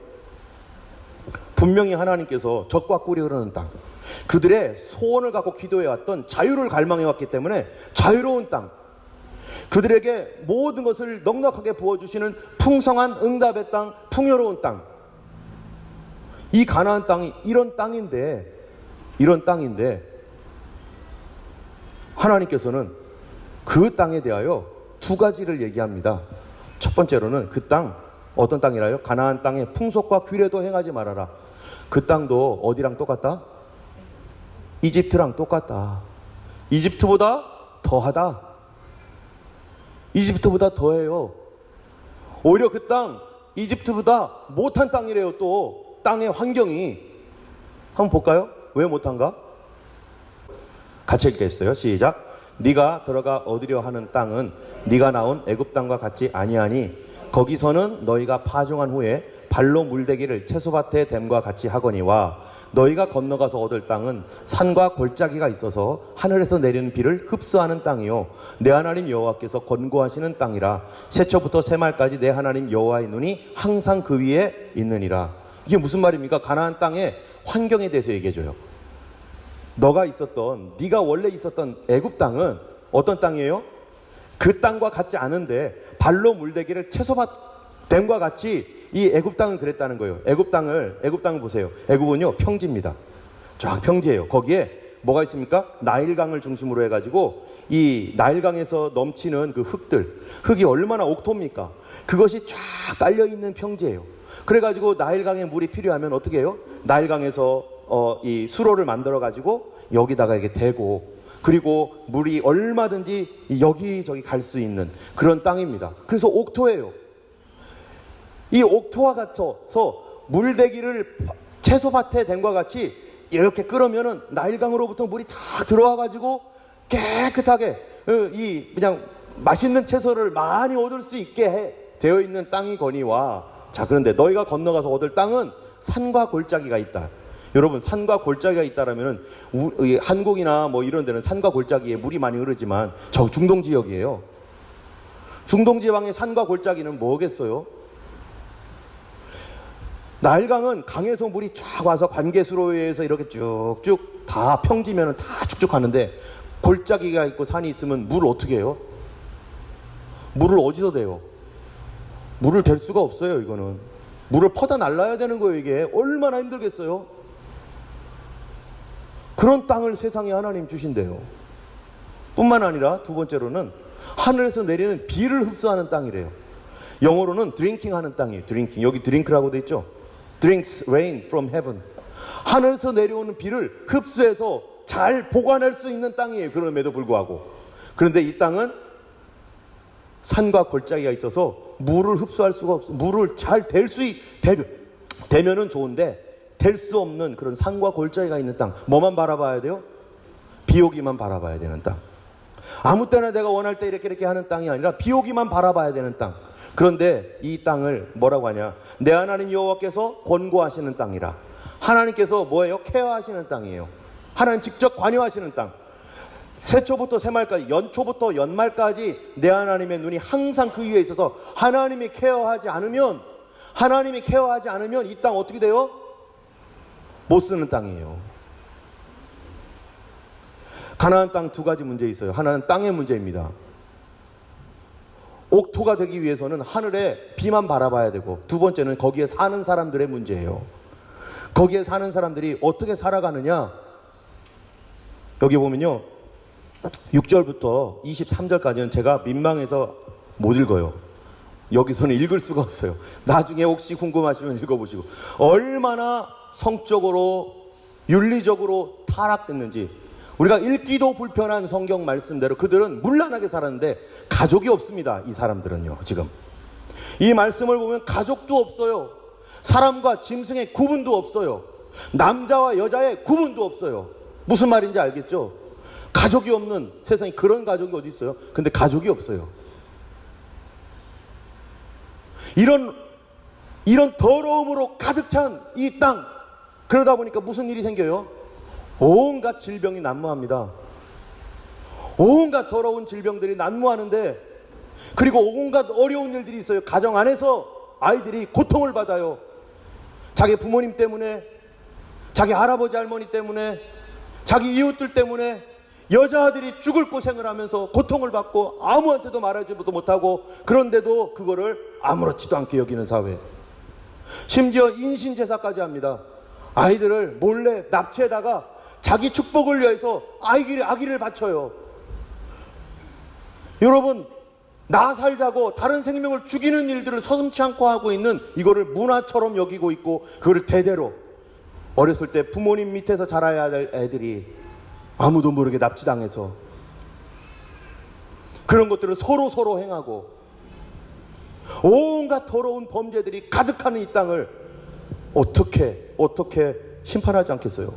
분명히 하나님께서 젖과 꿀이 흐르는 땅, 그들의 소원을 갖고 기도해왔던, 자유를 갈망해왔기 때문에 자유로운 땅, 그들에게 모든 것을 넉넉하게 부어주시는 풍성한 응답의 땅, 풍요로운 땅, 이 가나안 땅이 이런 땅인데 하나님께서는 그 땅에 대하여 두 가지를 얘기합니다. 첫 번째로는 그 땅, 어떤 땅이라요? 가나안 땅의 풍속과 규례도 행하지 말아라. 그 땅도 어디랑 똑같다? 이집트랑 똑같다. 이집트보다 더하다. 이집트보다 더해요. 오히려 그 땅, 이집트보다 못한 땅이래요. 또 땅의 환경이. 한번 볼까요? 왜 못한가? 같이 읽겠어요. 시작. 네가 들어가 얻으려 하는 땅은 네가 나온 애굽 땅과 같지 아니하니 거기서는 너희가 파종한 후에 발로 물대기를 채소밭에 댐과 같이 하거니와 너희가 건너가서 얻을 땅은 산과 골짜기가 있어서 하늘에서 내리는 비를 흡수하는 땅이요 내 하나님 여호와께서 권고하시는 땅이라 새초부터 새말까지 내 하나님 여호와의 눈이 항상 그 위에 있느니라. 이게 무슨 말입니까? 가나안 땅의 환경에 대해서 얘기해줘요. 네가 원래 있었던 애굽 땅은 어떤 땅이에요? 그 땅과 같지 않은데 발로 물대기를 채소밭 댐과 같이 이 애굽 땅은 그랬다는 거예요. 애굽 땅을 보세요. 애굽은요, 평지입니다. 쫙 평지예요. 거기에 뭐가 있습니까? 나일강을 중심으로 해가지고 이 나일강에서 넘치는 그 흙이 얼마나 옥토입니까? 그것이 쫙 깔려있는 평지예요. 그래가지고 나일강에 물이 필요하면 어떻게 해요? 나일강에서 이 수로를 만들어가지고 여기다가 이렇게 대고, 그리고 물이 얼마든지 여기저기 갈 수 있는 그런 땅입니다. 그래서 옥토예요. 이 옥토와 같아서 물대기를 채소밭에 댄과 같이 이렇게 끓으면은 나일강으로부터 물이 다 들어와가지고 깨끗하게 그냥 맛있는 채소를 많이 얻을 수 있게 되어 있는 땅이거니와, 자, 그런데 너희가 건너가서 얻을 땅은 산과 골짜기가 있다. 여러분, 산과 골짜기가 있다라면은 한국이나 뭐 이런 데는 산과 골짜기에 물이 많이 흐르지만 저 중동 지역이에요. 중동 지방의 산과 골짜기는 뭐겠어요? 나일강은 강에서 물이 쫙 와서 관계수로에 의해서 이렇게 쭉쭉 다 평지면은 다 쭉쭉 가는데, 골짜기가 있고 산이 있으면 물을 어떻게 해요? 물을 어디서 대요? 물을 댈 수가 없어요. 이거는 물을 퍼다 날라야 되는 거예요. 이게 얼마나 힘들겠어요? 그런 땅을 세상에 하나님 주신대요. 뿐만 아니라 두 번째로는 하늘에서 내리는 비를 흡수하는 땅이래요. 영어로는 드링킹 하는 땅이에요. 드링킹. 여기 드링크라고 돼 있죠? Drinks rain from heaven. 하늘에서 내려오는 비를 흡수해서 잘 보관할 수 있는 땅이에요. 그럼에도 불구하고. 그런데 이 땅은 산과 골짜기가 있어서 물을 흡수할 수가 없어요. 물을 잘 대면은 좋은데 될 수 없는 그런 산과 골짜기가 있는 땅. 뭐만 바라봐야 돼요? 비 오기만 바라봐야 되는 땅. 아무 때나 내가 원할 때 이렇게 하는 땅이 아니라 비 오기만 바라봐야 되는 땅. 그런데 이 땅을 뭐라고 하냐? 내 하나님 여호와께서 권고하시는 땅이라. 하나님께서 뭐예요? 케어하시는 땅이에요. 하나님 직접 관여하시는 땅. 새초부터 새말까지, 연초부터 연말까지 내 하나님의 눈이 항상 그 위에 있어서 하나님이 케어하지 않으면 이 땅 어떻게 돼요? 못 쓰는 땅이에요. 가나안 땅 두 가지 문제 있어요. 하나는 땅의 문제입니다. 옥토가 되기 위해서는 하늘에 비만 바라봐야 되고, 두 번째는 거기에 사는 사람들의 문제예요. 거기에 사는 사람들이 어떻게 살아가느냐? 여기 보면요, 6절부터 23절까지는 제가 민망해서 못 읽어요. 여기서는 읽을 수가 없어요. 나중에 혹시 궁금하시면 읽어보시고, 얼마나 성적으로 윤리적으로 타락됐는지. 우리가 읽기도 불편한 성경 말씀대로 그들은 문란하게 살았는데 가족이 없습니다. 이 사람들은요. 지금 이 말씀을 보면 가족도 없어요. 사람과 짐승의 구분도 없어요. 남자와 여자의 구분도 없어요. 무슨 말인지 알겠죠? 가족이 없는 세상에 그런 가족이 어디 있어요? 근데 가족이 없어요. 이런 더러움으로 가득 찬 이 땅. 그러다 보니까 무슨 일이 생겨요? 온갖 질병이 난무합니다. 온갖 더러운 질병들이 난무하는데, 그리고 온갖 어려운 일들이 있어요. 가정 안에서 아이들이 고통을 받아요. 자기 부모님 때문에, 자기 할아버지 할머니 때문에, 자기 이웃들 때문에 여자아들이 죽을 고생을 하면서 고통을 받고 아무한테도 말하지도 못하고, 그런데도 그거를 아무렇지도 않게 여기는 사회. 심지어 인신제사까지 합니다. 아이들을 몰래 납치해다가 자기 축복을 위해서 아기를 바쳐요. 여러분, 나 살자고 다른 생명을 죽이는 일들을 서슴지 않고 하고 있는 이거를 문화처럼 여기고 있고, 그거를 대대로 어렸을 때 부모님 밑에서 자라야 될 애들이 아무도 모르게 납치당해서 그런 것들을 서로 행하고 온갖 더러운 범죄들이 가득하는 이 땅을 어떻게 심판하지 않겠어요?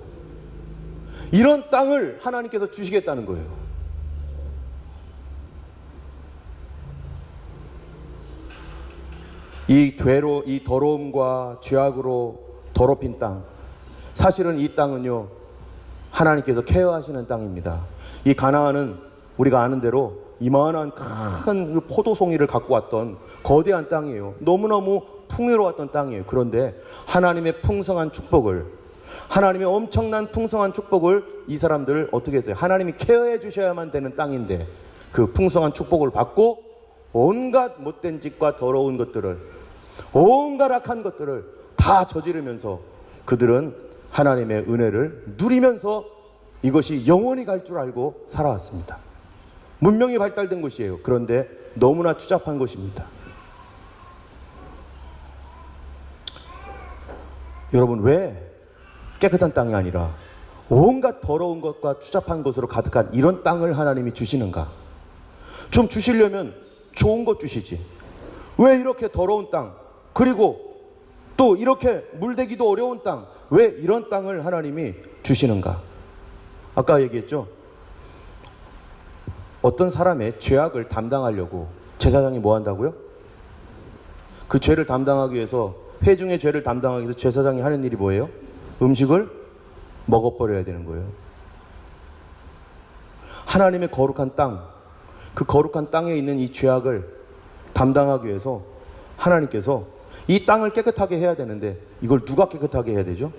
이런 땅을 하나님께서 주시겠다는 거예요. 이 더러움과 죄악으로 더럽힌 땅, 사실은 이 땅은요, 하나님께서 케어하시는 땅입니다. 이 가나안은 우리가 아는 대로 이만한 큰 포도송이를 갖고 왔던 거대한 땅이에요. 너무너무 풍요로웠던 땅이에요. 그런데 하나님의 풍성한 축복을, 하나님의 엄청난 풍성한 축복을 이 사람들을 어떻게 했어요? 하나님이 케어해 주셔야만 되는 땅인데 그 풍성한 축복을 받고 온갖 못된 짓과 더러운 것들을 온갖 악한 것들을 다 저지르면서 그들은 하나님의 은혜를 누리면서 이것이 영원히 갈 줄 알고 살아왔습니다. 문명이 발달된 것이에요. 그런데 너무나 추잡한 것입니다. 여러분, 왜 깨끗한 땅이 아니라 온갖 더러운 것과 추잡한 것으로 가득한 이런 땅을 하나님이 주시는가? 좀 주시려면 좋은 것 주시지. 왜 이렇게 더러운 땅, 그리고 또 이렇게 물대기도 어려운 땅, 왜 이런 땅을 하나님이 주시는가? 아까 얘기했죠? 어떤 사람의 죄악을 담당하려고 제사장이 뭐 한다고요? 그 죄를 담당하기 위해서, 회중의 죄를 담당하기 위해서 제사장이 하는 일이 뭐예요? 음식을 먹어버려야 되는 거예요. 하나님의 거룩한 땅, 그 거룩한 땅에 있는 이 죄악을 담당하기 위해서 하나님께서 이 땅을 깨끗하게 해야 되는데, 이걸 누가 깨끗하게 해야 되죠?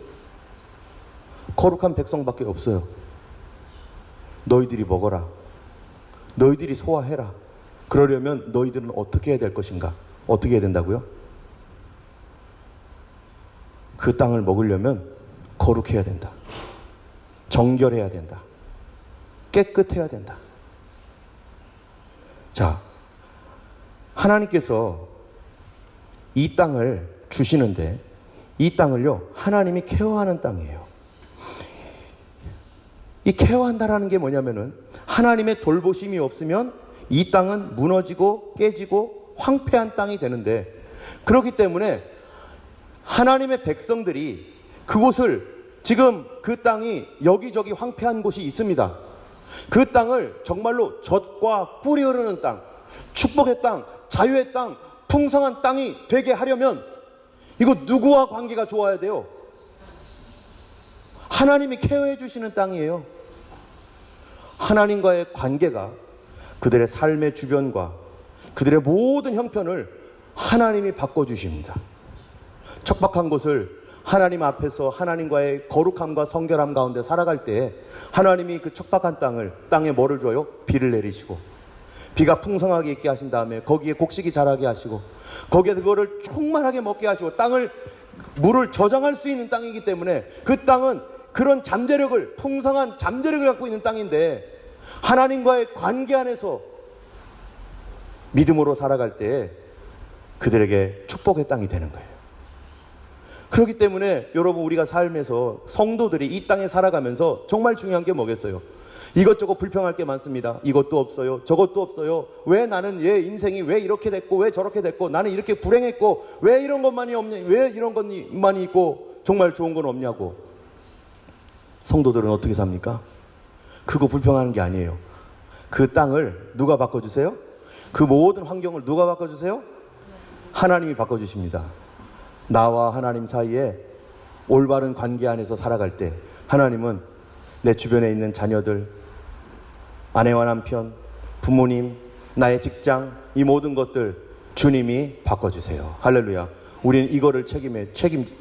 거룩한 백성밖에 없어요. 너희들이 먹어라. 너희들이 소화해라. 그러려면 너희들은 어떻게 해야 될 것인가? 어떻게 해야 된다고요? 그 땅을 먹으려면 거룩해야 된다. 정결해야 된다. 깨끗해야 된다. 자, 하나님께서 이 땅을 주시는데, 이 땅을요, 하나님이 케어하는 땅이에요. 이 케어한다라는 게 뭐냐면은, 하나님의 돌보심이 없으면 이 땅은 무너지고 깨지고 황폐한 땅이 되는데, 그렇기 때문에 하나님의 백성들이 그곳을, 지금 그 땅이 여기저기 황폐한 곳이 있습니다. 그 땅을 정말로 젖과 꿀이 흐르는 땅, 축복의 땅, 자유의 땅, 풍성한 땅이 되게 하려면 이거 누구와 관계가 좋아야 돼요? 하나님이 케어해 주시는 땅이에요. 하나님과의 관계가 그들의 삶의 주변과 그들의 모든 형편을 하나님이 바꿔주십니다. 척박한 곳을 하나님 앞에서 하나님과의 거룩함과 성결함 가운데 살아갈 때 하나님이 그 척박한 땅에 뭐를 줘요? 비를 내리시고, 비가 풍성하게 있게 하신 다음에 거기에 곡식이 자라게 하시고, 거기에 그거를 충만하게 먹게 하시고, 물을 저장할 수 있는 땅이기 때문에 그 땅은 그런 잠재력을, 풍성한 잠재력을 갖고 있는 땅인데, 하나님과의 관계 안에서 믿음으로 살아갈 때 그들에게 축복의 땅이 되는 거예요. 그렇기 때문에 여러분, 우리가 삶에서 성도들이 이 땅에 살아가면서 정말 중요한 게 뭐겠어요? 이것저것 불평할 게 많습니다. 이것도 없어요, 저것도 없어요. 왜 나는 얘 인생이 왜 이렇게 됐고, 왜 저렇게 됐고, 나는 이렇게 불행했고, 왜 이런 것만이 없냐, 왜 이런 것만이 있고, 정말 좋은 건 없냐고. 성도들은 어떻게 삽니까? 그거 불평하는 게 아니에요. 그 땅을 누가 바꿔주세요? 그 모든 환경을 누가 바꿔주세요? 하나님이 바꿔주십니다. 나와 하나님 사이에 올바른 관계 안에서 살아갈 때 하나님은 내 주변에 있는 자녀들, 아내와 남편, 부모님, 나의 직장, 이 모든 것들 주님이 바꿔주세요. 할렐루야. 우리는 이거를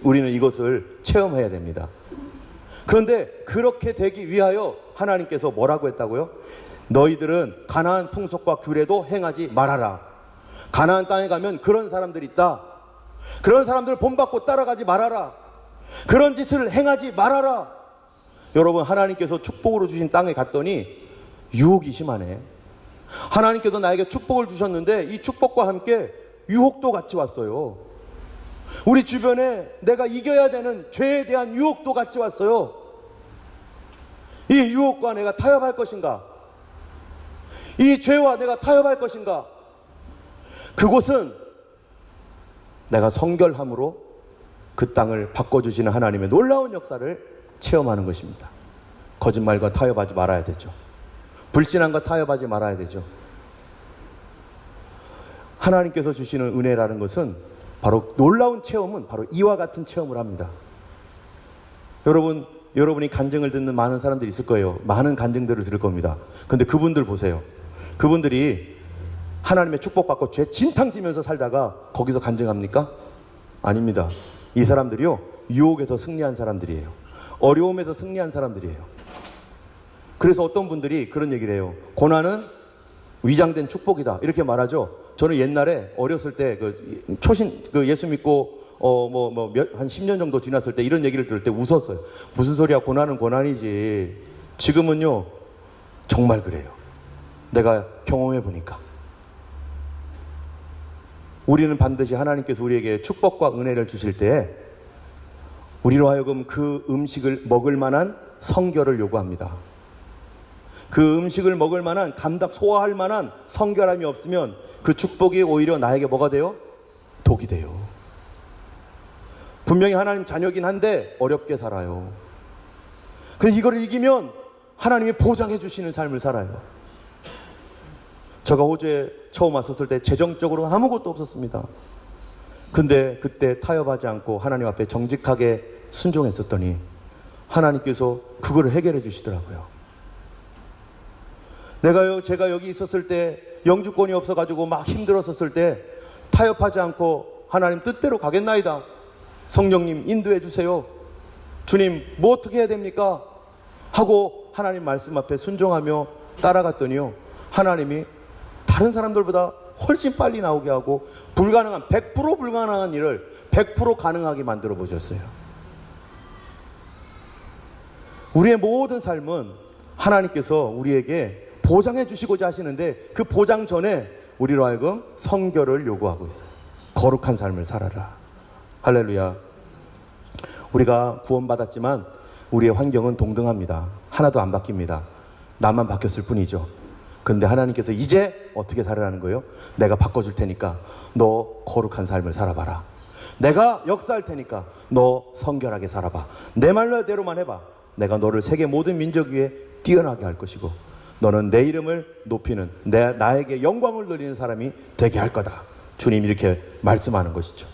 우리는 이것을 체험해야 됩니다. 그런데 그렇게 되기 위하여 하나님께서 뭐라고 했다고요? 너희들은 가나안 풍속과 규례도 행하지 말아라. 가나안 땅에 가면 그런 사람들이 있다. 그런 사람들 본받고 따라가지 말아라. 그런 짓을 행하지 말아라. 여러분, 하나님께서 축복으로 주신 땅에 갔더니 유혹이 심하네. 하나님께서 나에게 축복을 주셨는데 이 축복과 함께 유혹도 같이 왔어요. 우리 주변에 내가 이겨야 되는 죄에 대한 유혹도 같이 왔어요. 이 유혹과 내가 타협할 것인가? 이 죄와 내가 타협할 것인가? 그곳은 내가 성결함으로 그 땅을 바꿔주시는 하나님의 놀라운 역사를 체험하는 것입니다. 거짓말과 타협하지 말아야 되죠. 불신앙과 타협하지 말아야 되죠. 하나님께서 주시는 은혜라는 것은 바로, 놀라운 체험은 바로 이와 같은 체험을 합니다. 여러분이 간증을 듣는 많은 사람들이 있을 거예요. 많은 간증들을 들을 겁니다. 근데 그분들 보세요. 그분들이 하나님의 축복받고 죄 진탕지면서 살다가 거기서 간증합니까? 아닙니다. 이 사람들이요, 유혹에서 승리한 사람들이에요. 어려움에서 승리한 사람들이에요. 그래서 어떤 분들이 그런 얘기를 해요. 고난은 위장된 축복이다, 이렇게 말하죠. 저는 옛날에 어렸을 때 예수 믿고 한 10년 정도 지났을 때 이런 얘기를 들을 때 웃었어요. 무슨 소리야, 고난은 고난이지. 지금은요, 정말 그래요. 내가 경험해 보니까. 우리는 반드시 하나님께서 우리에게 축복과 은혜를 주실 때 우리로 하여금 그 음식을 먹을 만한 성결을 요구합니다. 그 음식을 먹을 만한, 소화할 만한 성결함이 없으면 그 축복이 오히려 나에게 뭐가 돼요? 독이 돼요. 분명히 하나님 자녀긴 한데 어렵게 살아요. 그래서 이거를 이기면 하나님이 보장해 주시는 삶을 살아요. 제가 호주에 처음 왔었을 때 재정적으로 아무것도 없었습니다. 근데 그때 타협하지 않고 하나님 앞에 정직하게 순종했었더니 하나님께서 그거를 해결해 주시더라고요. 제가 여기 있었을 때 영주권이 없어가지고 막 힘들었었을 때 타협하지 않고 하나님 뜻대로 가겠나이다. 성령님 인도해 주세요. 주님 뭐 어떻게 해야 됩니까? 하고 하나님 말씀 앞에 순종하며 따라갔더니요, 하나님이 다른 사람들보다 훨씬 빨리 나오게 하고 100% 불가능한 일을 100% 가능하게 만들어 보셨어요. 우리의 모든 삶은 하나님께서 우리에게 보장해 주시고자 하시는데 그 보장 전에 우리로 하여금 성결을 요구하고 있어요. 거룩한 삶을 살아라. 할렐루야. 우리가 구원받았지만 우리의 환경은 동등합니다. 하나도 안 바뀝니다. 나만 바뀌었을 뿐이죠. 그런데 하나님께서 이제 어떻게 살아라는 거예요? 내가 바꿔줄 테니까 너 거룩한 삶을 살아봐라. 내가 역사할 테니까 너 성결하게 살아봐. 내 말대로만 해봐. 내가 너를 세계 모든 민족 위에 뛰어나게 할 것이고 너는 내 이름을 높이는, 나에게 영광을 돌리는 사람이 되게 할 거다. 주님이 이렇게 말씀하는 것이죠.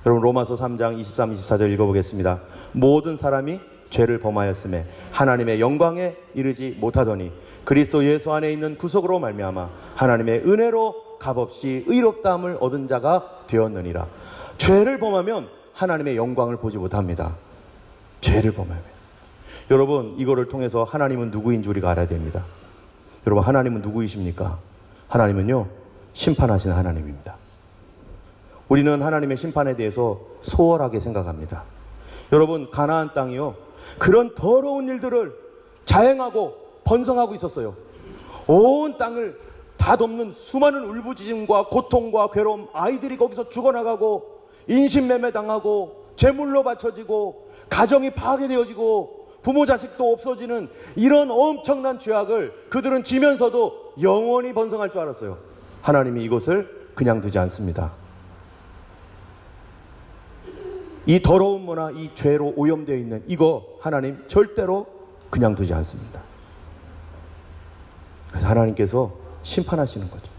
여러분, 로마서 3장 23, 24절 읽어보겠습니다. 모든 사람이 죄를 범하였음에 하나님의 영광에 이르지 못하더니 그리스도 예수 안에 있는 구속으로 말미암아 하나님의 은혜로 값없이 의롭다함을 얻은 자가 되었느니라. 죄를 범하면 하나님의 영광을 보지 못합니다. 죄를 범하면. 여러분, 이거를 통해서 하나님은 누구인 줄 우리가 알아야 됩니다. 여러분, 하나님은 누구이십니까? 하나님은요, 심판하시는 하나님입니다. 우리는 하나님의 심판에 대해서 소홀하게 생각합니다. 여러분, 가나안 땅이요, 그런 더러운 일들을 자행하고 번성하고 있었어요. 온 땅을 다 덮는 수많은 울부짖음과 고통과 괴로움, 아이들이 거기서 죽어나가고 인신매매 당하고 제물로 바쳐지고 가정이 파괴되어지고 부모 자식도 없어지는 이런 엄청난 죄악을 그들은 지면서도 영원히 번성할 줄 알았어요. 하나님이 이것을 그냥 두지 않습니다. 이 더러운 문화, 이 죄로 오염되어 있는 이거 하나님 절대로 그냥 두지 않습니다. 그래서 하나님께서 심판하시는 거죠.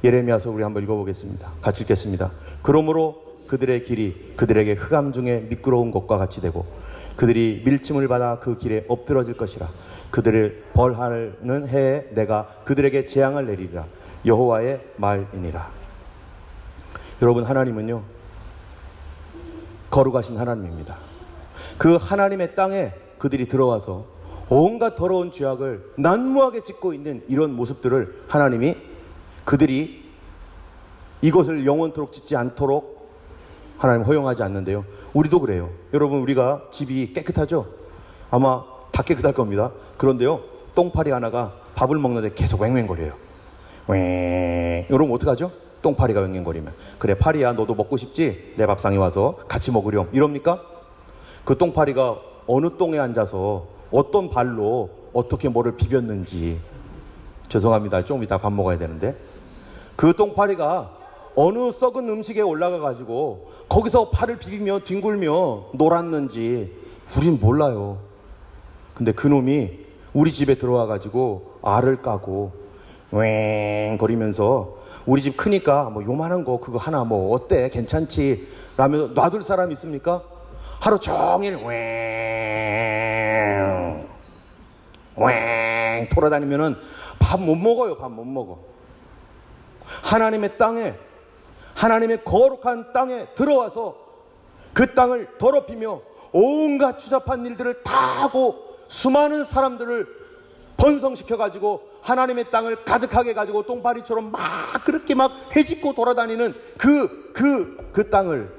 예레미야서 우리 한번 읽어보겠습니다. 같이 읽겠습니다. 그러므로 그들의 길이 그들에게 흑암 중에 미끄러운 것과 같이 되고 그들이 밀침을 받아 그 길에 엎드러질 것이라. 그들을 벌하는 해에 내가 그들에게 재앙을 내리리라. 여호와의 말이니라. 여러분, 하나님은요, 거룩하신 하나님입니다. 그 하나님의 땅에 그들이 들어와서 온갖 더러운 죄악을 난무하게 짓고 있는 이런 모습들을 하나님이 그들이 이것을 영원토록 짓지 않도록 하나님 허용하지 않는데요. 우리도 그래요. 여러분, 우리가 집이 깨끗하죠? 아마 다 깨끗할 겁니다. 그런데요, 똥파리 하나가 밥을 먹는데 계속 왱왱거려요. 여러분, 어떡하죠? 똥파리가 왱왱거리면. 그래, 파리야, 너도 먹고 싶지? 내 밥상에 와서 같이 먹으렴. 이럽니까? 그 똥파리가 어느 똥에 앉아서 어떤 발로 어떻게 뭐를 비볐는지. 죄송합니다. 조금 이따 밥 먹어야 되는데. 그 똥파리가 어느 썩은 음식에 올라가가지고 거기서 팔을 비비며 뒹굴며 놀았는지 우린 몰라요. 근데 그놈이 우리 집에 들어와가지고 알을 까고 왱 거리면서 우리 집 크니까 뭐 요만한 거 그거 하나 뭐 어때 괜찮지 라면서 놔둘 사람 있습니까? 하루 종일 왱 돌아다니면은 밥 못 먹어요. 밥 못 먹어. 하나님의 땅에, 하나님의 거룩한 땅에 들어와서 그 땅을 더럽히며 온갖 추잡한 일들을 다 하고 수많은 사람들을 번성시켜가지고 하나님의 땅을 가득하게 가지고 똥파리처럼 막 그렇게 막 헤집고 돌아다니는 그 땅을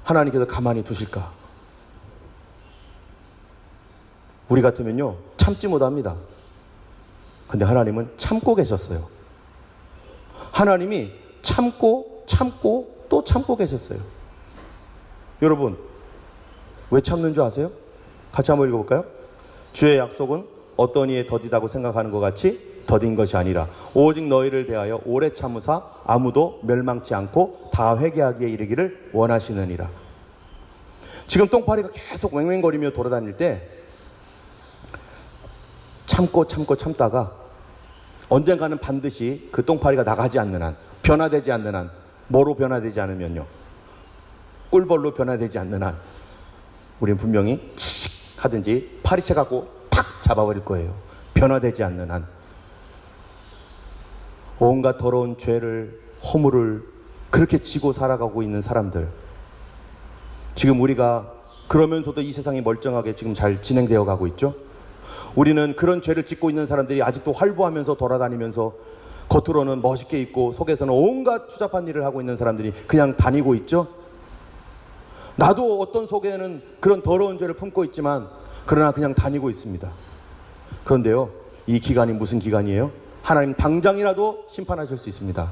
하나님께서 가만히 두실까? 우리 같으면요, 참지 못합니다. 근데 하나님은 참고 계셨어요. 하나님이 참고 또 참고 계셨어요. 여러분, 왜 참는 줄 아세요? 같이 한번 읽어볼까요? 주의 약속은 어떤 이에 더디다고 생각하는 것 같이 더딘 것이 아니라 오직 너희를 대하여 오래 참으사 아무도 멸망치 않고 다 회개하기에 이르기를 원하시느니라. 지금 똥파리가 계속 왱왱거리며 돌아다닐 때 참다가 언젠가는 반드시 그 똥파리가 나가지 않는 한, 변화되지 않는 한, 뭐로 변화되지 않으면요, 꿀벌로 변화되지 않는 한 우리는 분명히 칙 하든지 파리채 갖고 탁 잡아버릴 거예요. 변화되지 않는 한. 온갖 더러운 죄를, 허물을 그렇게 지고 살아가고 있는 사람들, 지금 우리가 그러면서도 이 세상이 멀쩡하게 지금 잘 진행되어 가고 있죠. 우리는 그런 죄를 짓고 있는 사람들이 아직도 활보하면서 돌아다니면서 겉으로는 멋있게 입고 속에서는 온갖 추잡한 일을 하고 있는 사람들이 그냥 다니고 있죠. 나도 어떤 속에는 그런 더러운 죄를 품고 있지만 그러나 그냥 다니고 있습니다. 그런데요, 이 기간이 무슨 기간이에요? 하나님 당장이라도 심판하실 수 있습니다.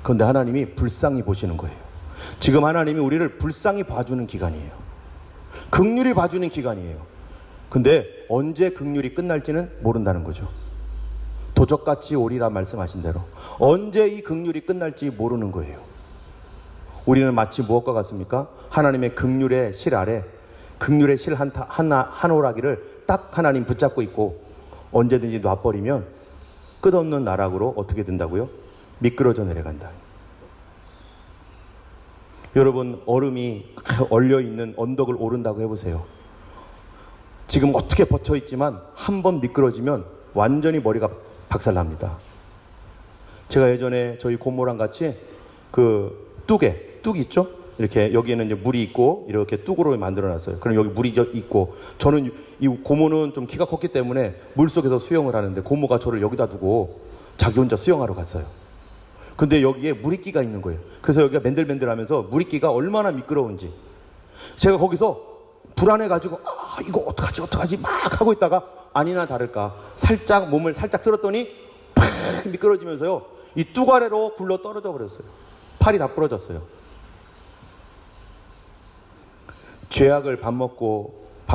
그런데 하나님이 불쌍히 보시는 거예요. 지금 하나님이 우리를 불쌍히 봐주는 기간이에요. 긍휼히 봐주는 기간이에요. 근데 언제 긍휼이 끝날지는 모른다는 거죠. 도적같이 오리라 말씀하신 대로 언제 이 긍휼이 끝날지 모르는 거예요. 우리는 마치 무엇과 같습니까? 하나님의 긍휼의 실 아래, 긍휼의 실 한 오라기를 딱 하나님 붙잡고 있고 언제든지 놔버리면 끝없는 나락으로 어떻게 된다고요? 미끄러져 내려간다. 여러분, 얼음이 얼려있는 언덕을 오른다고 해보세요. 지금 어떻게 버텨있지만 한 번 미끄러지면 완전히 머리가 박살납니다. 제가 예전에 저희 고모랑 같이 그 뚝 있죠? 이렇게 여기에는 이제 물이 있고 이렇게 뚝으로 만들어놨어요. 그럼 여기 물이 있고, 저는 이 고모는 좀 키가 컸기 때문에 물속에서 수영을 하는데 고모가 저를 여기다 두고 자기 혼자 수영하러 갔어요. 근데 여기에 물이끼가 있는 거예요. 그래서 여기가 맨들맨들하면서 물이끼가 얼마나 미끄러운지 제가 거기서 불안해가지고 이거 어떡하지 막 하고 있다가 아니나 다를까 살짝 몸을 살짝 틀었더니 팍 미끄러지면서요, 이 뚝 아래로 굴러 떨어져 버렸어요. 팔이 다 부러졌어요. 죄악을 밥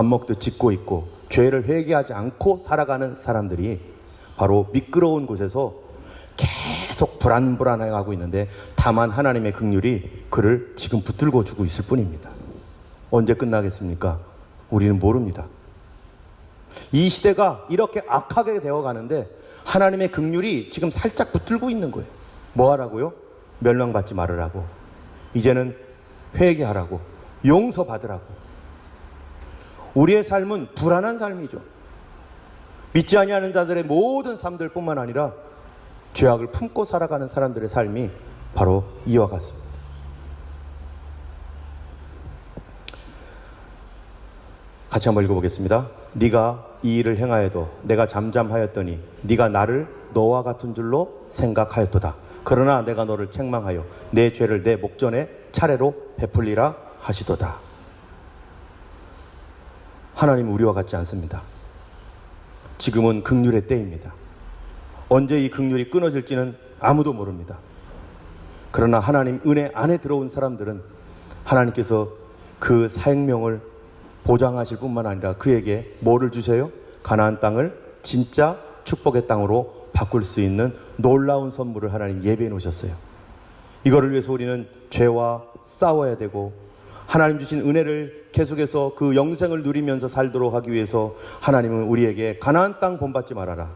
먹듯 짓고 있고 죄를 회개하지 않고 살아가는 사람들이 바로 미끄러운 곳에서 계속 불안해하고 있는데, 다만 하나님의 긍휼이 그를 지금 붙들고 주고 있을 뿐입니다. 언제 끝나겠습니까? 우리는 모릅니다. 이 시대가 이렇게 악하게 되어가는데 하나님의 긍휼이 지금 살짝 붙들고 있는 거예요. 뭐 하라고요? 멸망받지 말으라고, 이제는 회개하라고, 용서받으라고. 우리의 삶은 불안한 삶이죠. 믿지 아니하는 자들의 모든 삶들 뿐만 아니라 죄악을 품고 살아가는 사람들의 삶이 바로 이와 같습니다. 같이 한번 읽어보겠습니다. 네가 이 일을 행하여도 내가 잠잠하였더니 네가 나를 너와 같은 줄로 생각하였도다. 그러나 내가 너를 책망하여 내 죄를 내 목전에 차례로 베풀리라 하시도다. 하나님은 우리와 같지 않습니다. 지금은 긍휼의 때입니다. 언제 이 긍휼이 끊어질지는 아무도 모릅니다. 그러나 하나님 은혜 안에 들어온 사람들은 하나님께서 그 생명을 보장하실 뿐만 아니라 그에게 뭐를 주세요? 가나안 땅을 진짜 축복의 땅으로 바꿀 수 있는 놀라운 선물을 하나님 예배해 놓으셨어요. 이거를 위해서 우리는 죄와 싸워야 되고, 하나님 주신 은혜를 계속해서 그 영생을 누리면서 살도록 하기 위해서 하나님은 우리에게 가나안 땅 본받지 말아라,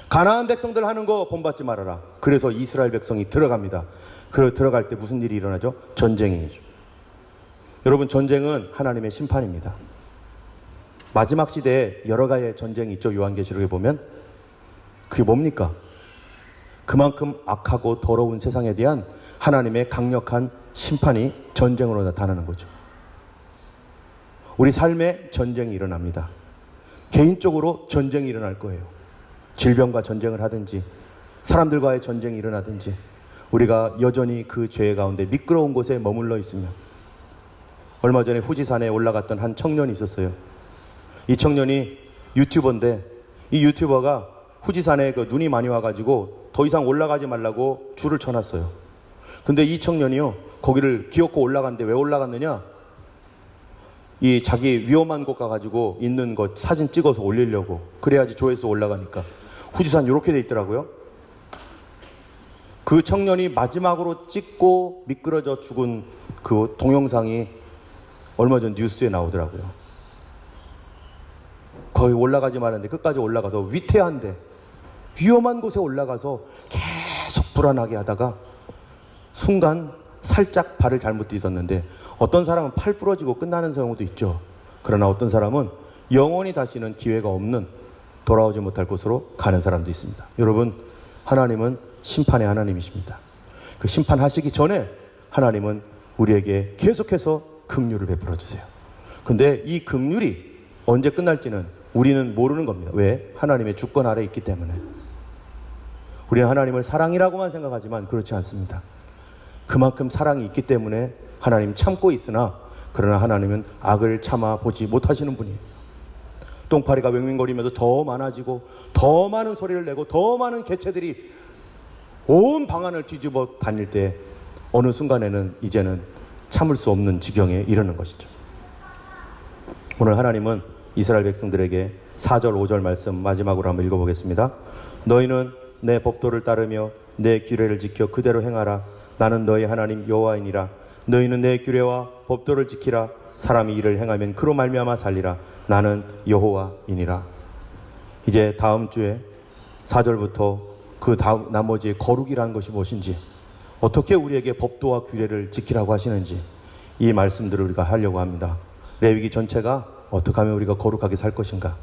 가나안 백성들 하는 거 본받지 말아라. 그래서 이스라엘 백성이 들어갑니다. 들어갈 때 무슨 일이 일어나죠? 전쟁이죠. 여러분, 전쟁은 하나님의 심판입니다. 마지막 시대에 여러 가지의 전쟁이 있죠. 요한계시록에 보면. 그게 뭡니까? 그만큼 악하고 더러운 세상에 대한 하나님의 강력한 심판이 전쟁으로 나타나는 거죠. 우리 삶에 전쟁이 일어납니다. 개인적으로 전쟁이 일어날 거예요. 질병과 전쟁을 하든지 사람들과의 전쟁이 일어나든지 우리가 여전히 그 죄 가운데 미끄러운 곳에 머물러 있으면, 얼마 전에 후지산에 올라갔던 한 청년이 있었어요. 이 청년이 유튜버인데, 이 유튜버가 후지산에 그 눈이 많이 와가지고 더 이상 올라가지 말라고 줄을 쳐놨어요. 근데 이 청년이요, 거기를 기어코 올라갔는데, 왜 올라갔느냐? 이 자기 위험한 곳 가가지고 있는 것 사진 찍어서 올리려고. 그래야지 조회수 올라가니까. 후지산 이렇게 돼 있더라고요. 그 청년이 마지막으로 찍고 미끄러져 죽은 그 동영상이 얼마 전 뉴스에 나오더라고요. 거의 올라가지 말았는데 끝까지 올라가서 위태한데, 위험한 곳에 올라가서 계속 불안하게 하다가 순간 살짝 발을 잘못 디뎠는데, 어떤 사람은 팔 부러지고 끝나는 경우도 있죠. 그러나 어떤 사람은 영원히 다시는 기회가 없는, 돌아오지 못할 곳으로 가는 사람도 있습니다. 여러분, 하나님은 심판의 하나님이십니다. 그 심판하시기 전에 하나님은 우리에게 계속해서 긍휼을 베풀어 주세요. 근데 이 긍휼이 언제 끝날지는 우리는 모르는 겁니다. 왜? 하나님의 주권 아래 있기 때문에. 우리는 하나님을 사랑이라고만 생각하지만 그렇지 않습니다. 그만큼 사랑이 있기 때문에 하나님 참고 있으나, 그러나 하나님은 악을 참아 보지 못하시는 분이에요. 똥파리가 맹맹거리면서 더 많아지고 더 많은 소리를 내고 더 많은 개체들이 온 방안을 뒤집어 다닐 때 어느 순간에는 이제는 참을 수 없는 지경에 이르는 것이죠. 오늘 하나님은 이스라엘 백성들에게 4절 5절 말씀 마지막으로 한번 읽어보겠습니다. 너희는 내 법도를 따르며 내 규례를 지켜 그대로 행하라. 나는 너희 하나님 여호와이니라. 너희는 내 규례와 법도를 지키라. 사람이 이를 행하면 그로 말미암아 살리라. 나는 여호와이니라. 이제 다음 주에 4절부터 그 다음 나머지의 거룩이라는 것이 무엇인지, 어떻게 우리에게 법도와 규례를 지키라고 하시는지, 이 말씀들을 우리가 하려고 합니다. 레위기 전체가 어떻게 하면 우리가 거룩하게 살 것인가,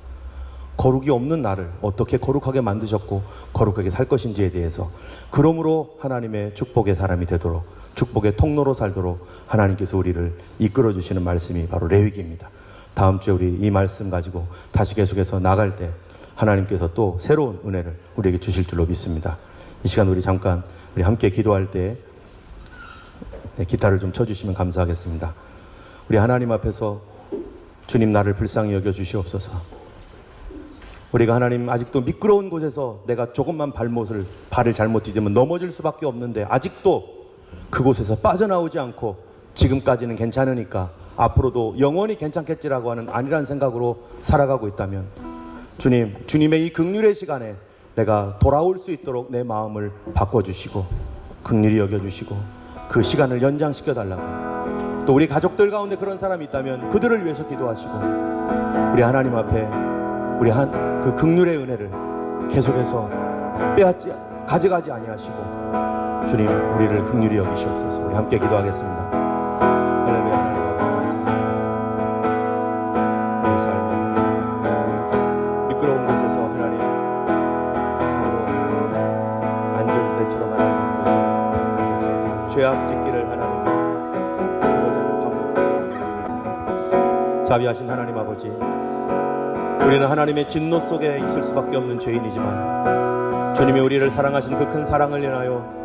거룩이 없는 나를 어떻게 거룩하게 만드셨고 거룩하게 살 것인지에 대해서, 그러므로 하나님의 축복의 사람이 되도록, 축복의 통로로 살도록 하나님께서 우리를 이끌어 주시는 말씀이 바로 레위기입니다. 다음 주에 우리 이 말씀 가지고 다시 계속해서 나갈 때 하나님께서 또 새로운 은혜를 우리에게 주실 줄로 믿습니다. 이 시간 우리 잠깐 우리 함께 기도할 때 기타를 좀 쳐주시면 감사하겠습니다. 우리 하나님 앞에서 주님, 나를 불쌍히 여겨 주시옵소서. 우리가 하나님 아직도 미끄러운 곳에서 내가 조금만 발을 잘못 디디면 넘어질 수밖에 없는데, 아직도 그곳에서 빠져나오지 않고 지금까지는 괜찮으니까 앞으로도 영원히 괜찮겠지라고 하는 안일한 생각으로 살아가고 있다면, 주님, 주님의 이 긍휼의 시간에 내가 돌아올 수 있도록 내 마음을 바꿔주시고 긍휼히 여겨주시고 그 시간을 연장시켜 달라고. 또 우리 가족들 가운데 그런 사람이 있다면 그들을 위해서 기도하시고, 우리 하나님 앞에 우리 그 긍휼의 은혜를 계속해서 가져가지 아니하시고, 주님, 우리를 긍휼히 여기시옵소서. 우리 함께 기도하겠습니다. 할렐루야. 하나님 앞에 감사합니다. 우리 삶에 미끄러운 곳에서 하나님 참으로 안전지대처럼 하나님 곳에서 죄악 짓기를 하나님 자비하신 하나님 아버지, 우리는 하나님의 진노 속에 있을 수밖에 없는 죄인이지만 주님이 우리를 사랑하신 그 큰 사랑을 인하여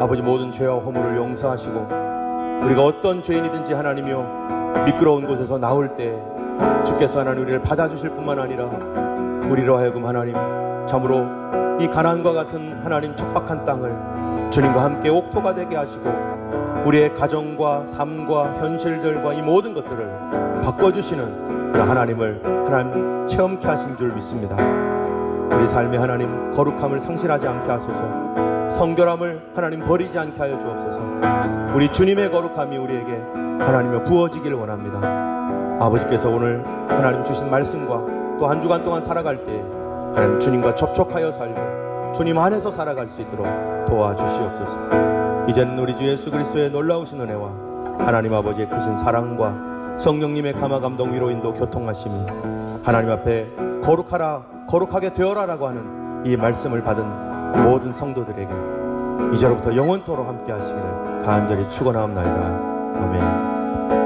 아버지 모든 죄와 허물을 용서하시고, 우리가 어떤 죄인이든지 하나님이여 미끄러운 곳에서 나올 때 주께서 하나님 우리를 받아주실 뿐만 아니라 우리로 하여금 하나님 참으로 이 가나안과 같은 하나님 척박한 땅을 주님과 함께 옥토가 되게 하시고, 우리의 가정과 삶과 현실들과 이 모든 것들을 바꿔주시는 그런 하나님을 하나님 체험케 하신 줄 믿습니다. 우리 삶의 하나님 거룩함을 상실하지 않게 하소서. 성결함을 하나님 버리지 않게 하여 주옵소서. 우리 주님의 거룩함이 우리에게 하나님의 부어지기를 원합니다. 아버지께서 오늘 하나님 주신 말씀과 또 한 주간 동안 살아갈 때 하나님 주님과 접촉하여 살고 주님 안에서 살아갈 수 있도록 도와주시옵소서. 이제는 우리 주 예수 그리스도의 놀라우신 은혜와 하나님 아버지의 크신 사랑과 성령님의 감화 감동 위로 인도 교통하심이 하나님 앞에 거룩하게 되어라라고 하는 이 말씀을 받은 모든 성도들에게 이제로부터 영원토록 함께 하시기를 간절히 축원하옵나이다. 아멘.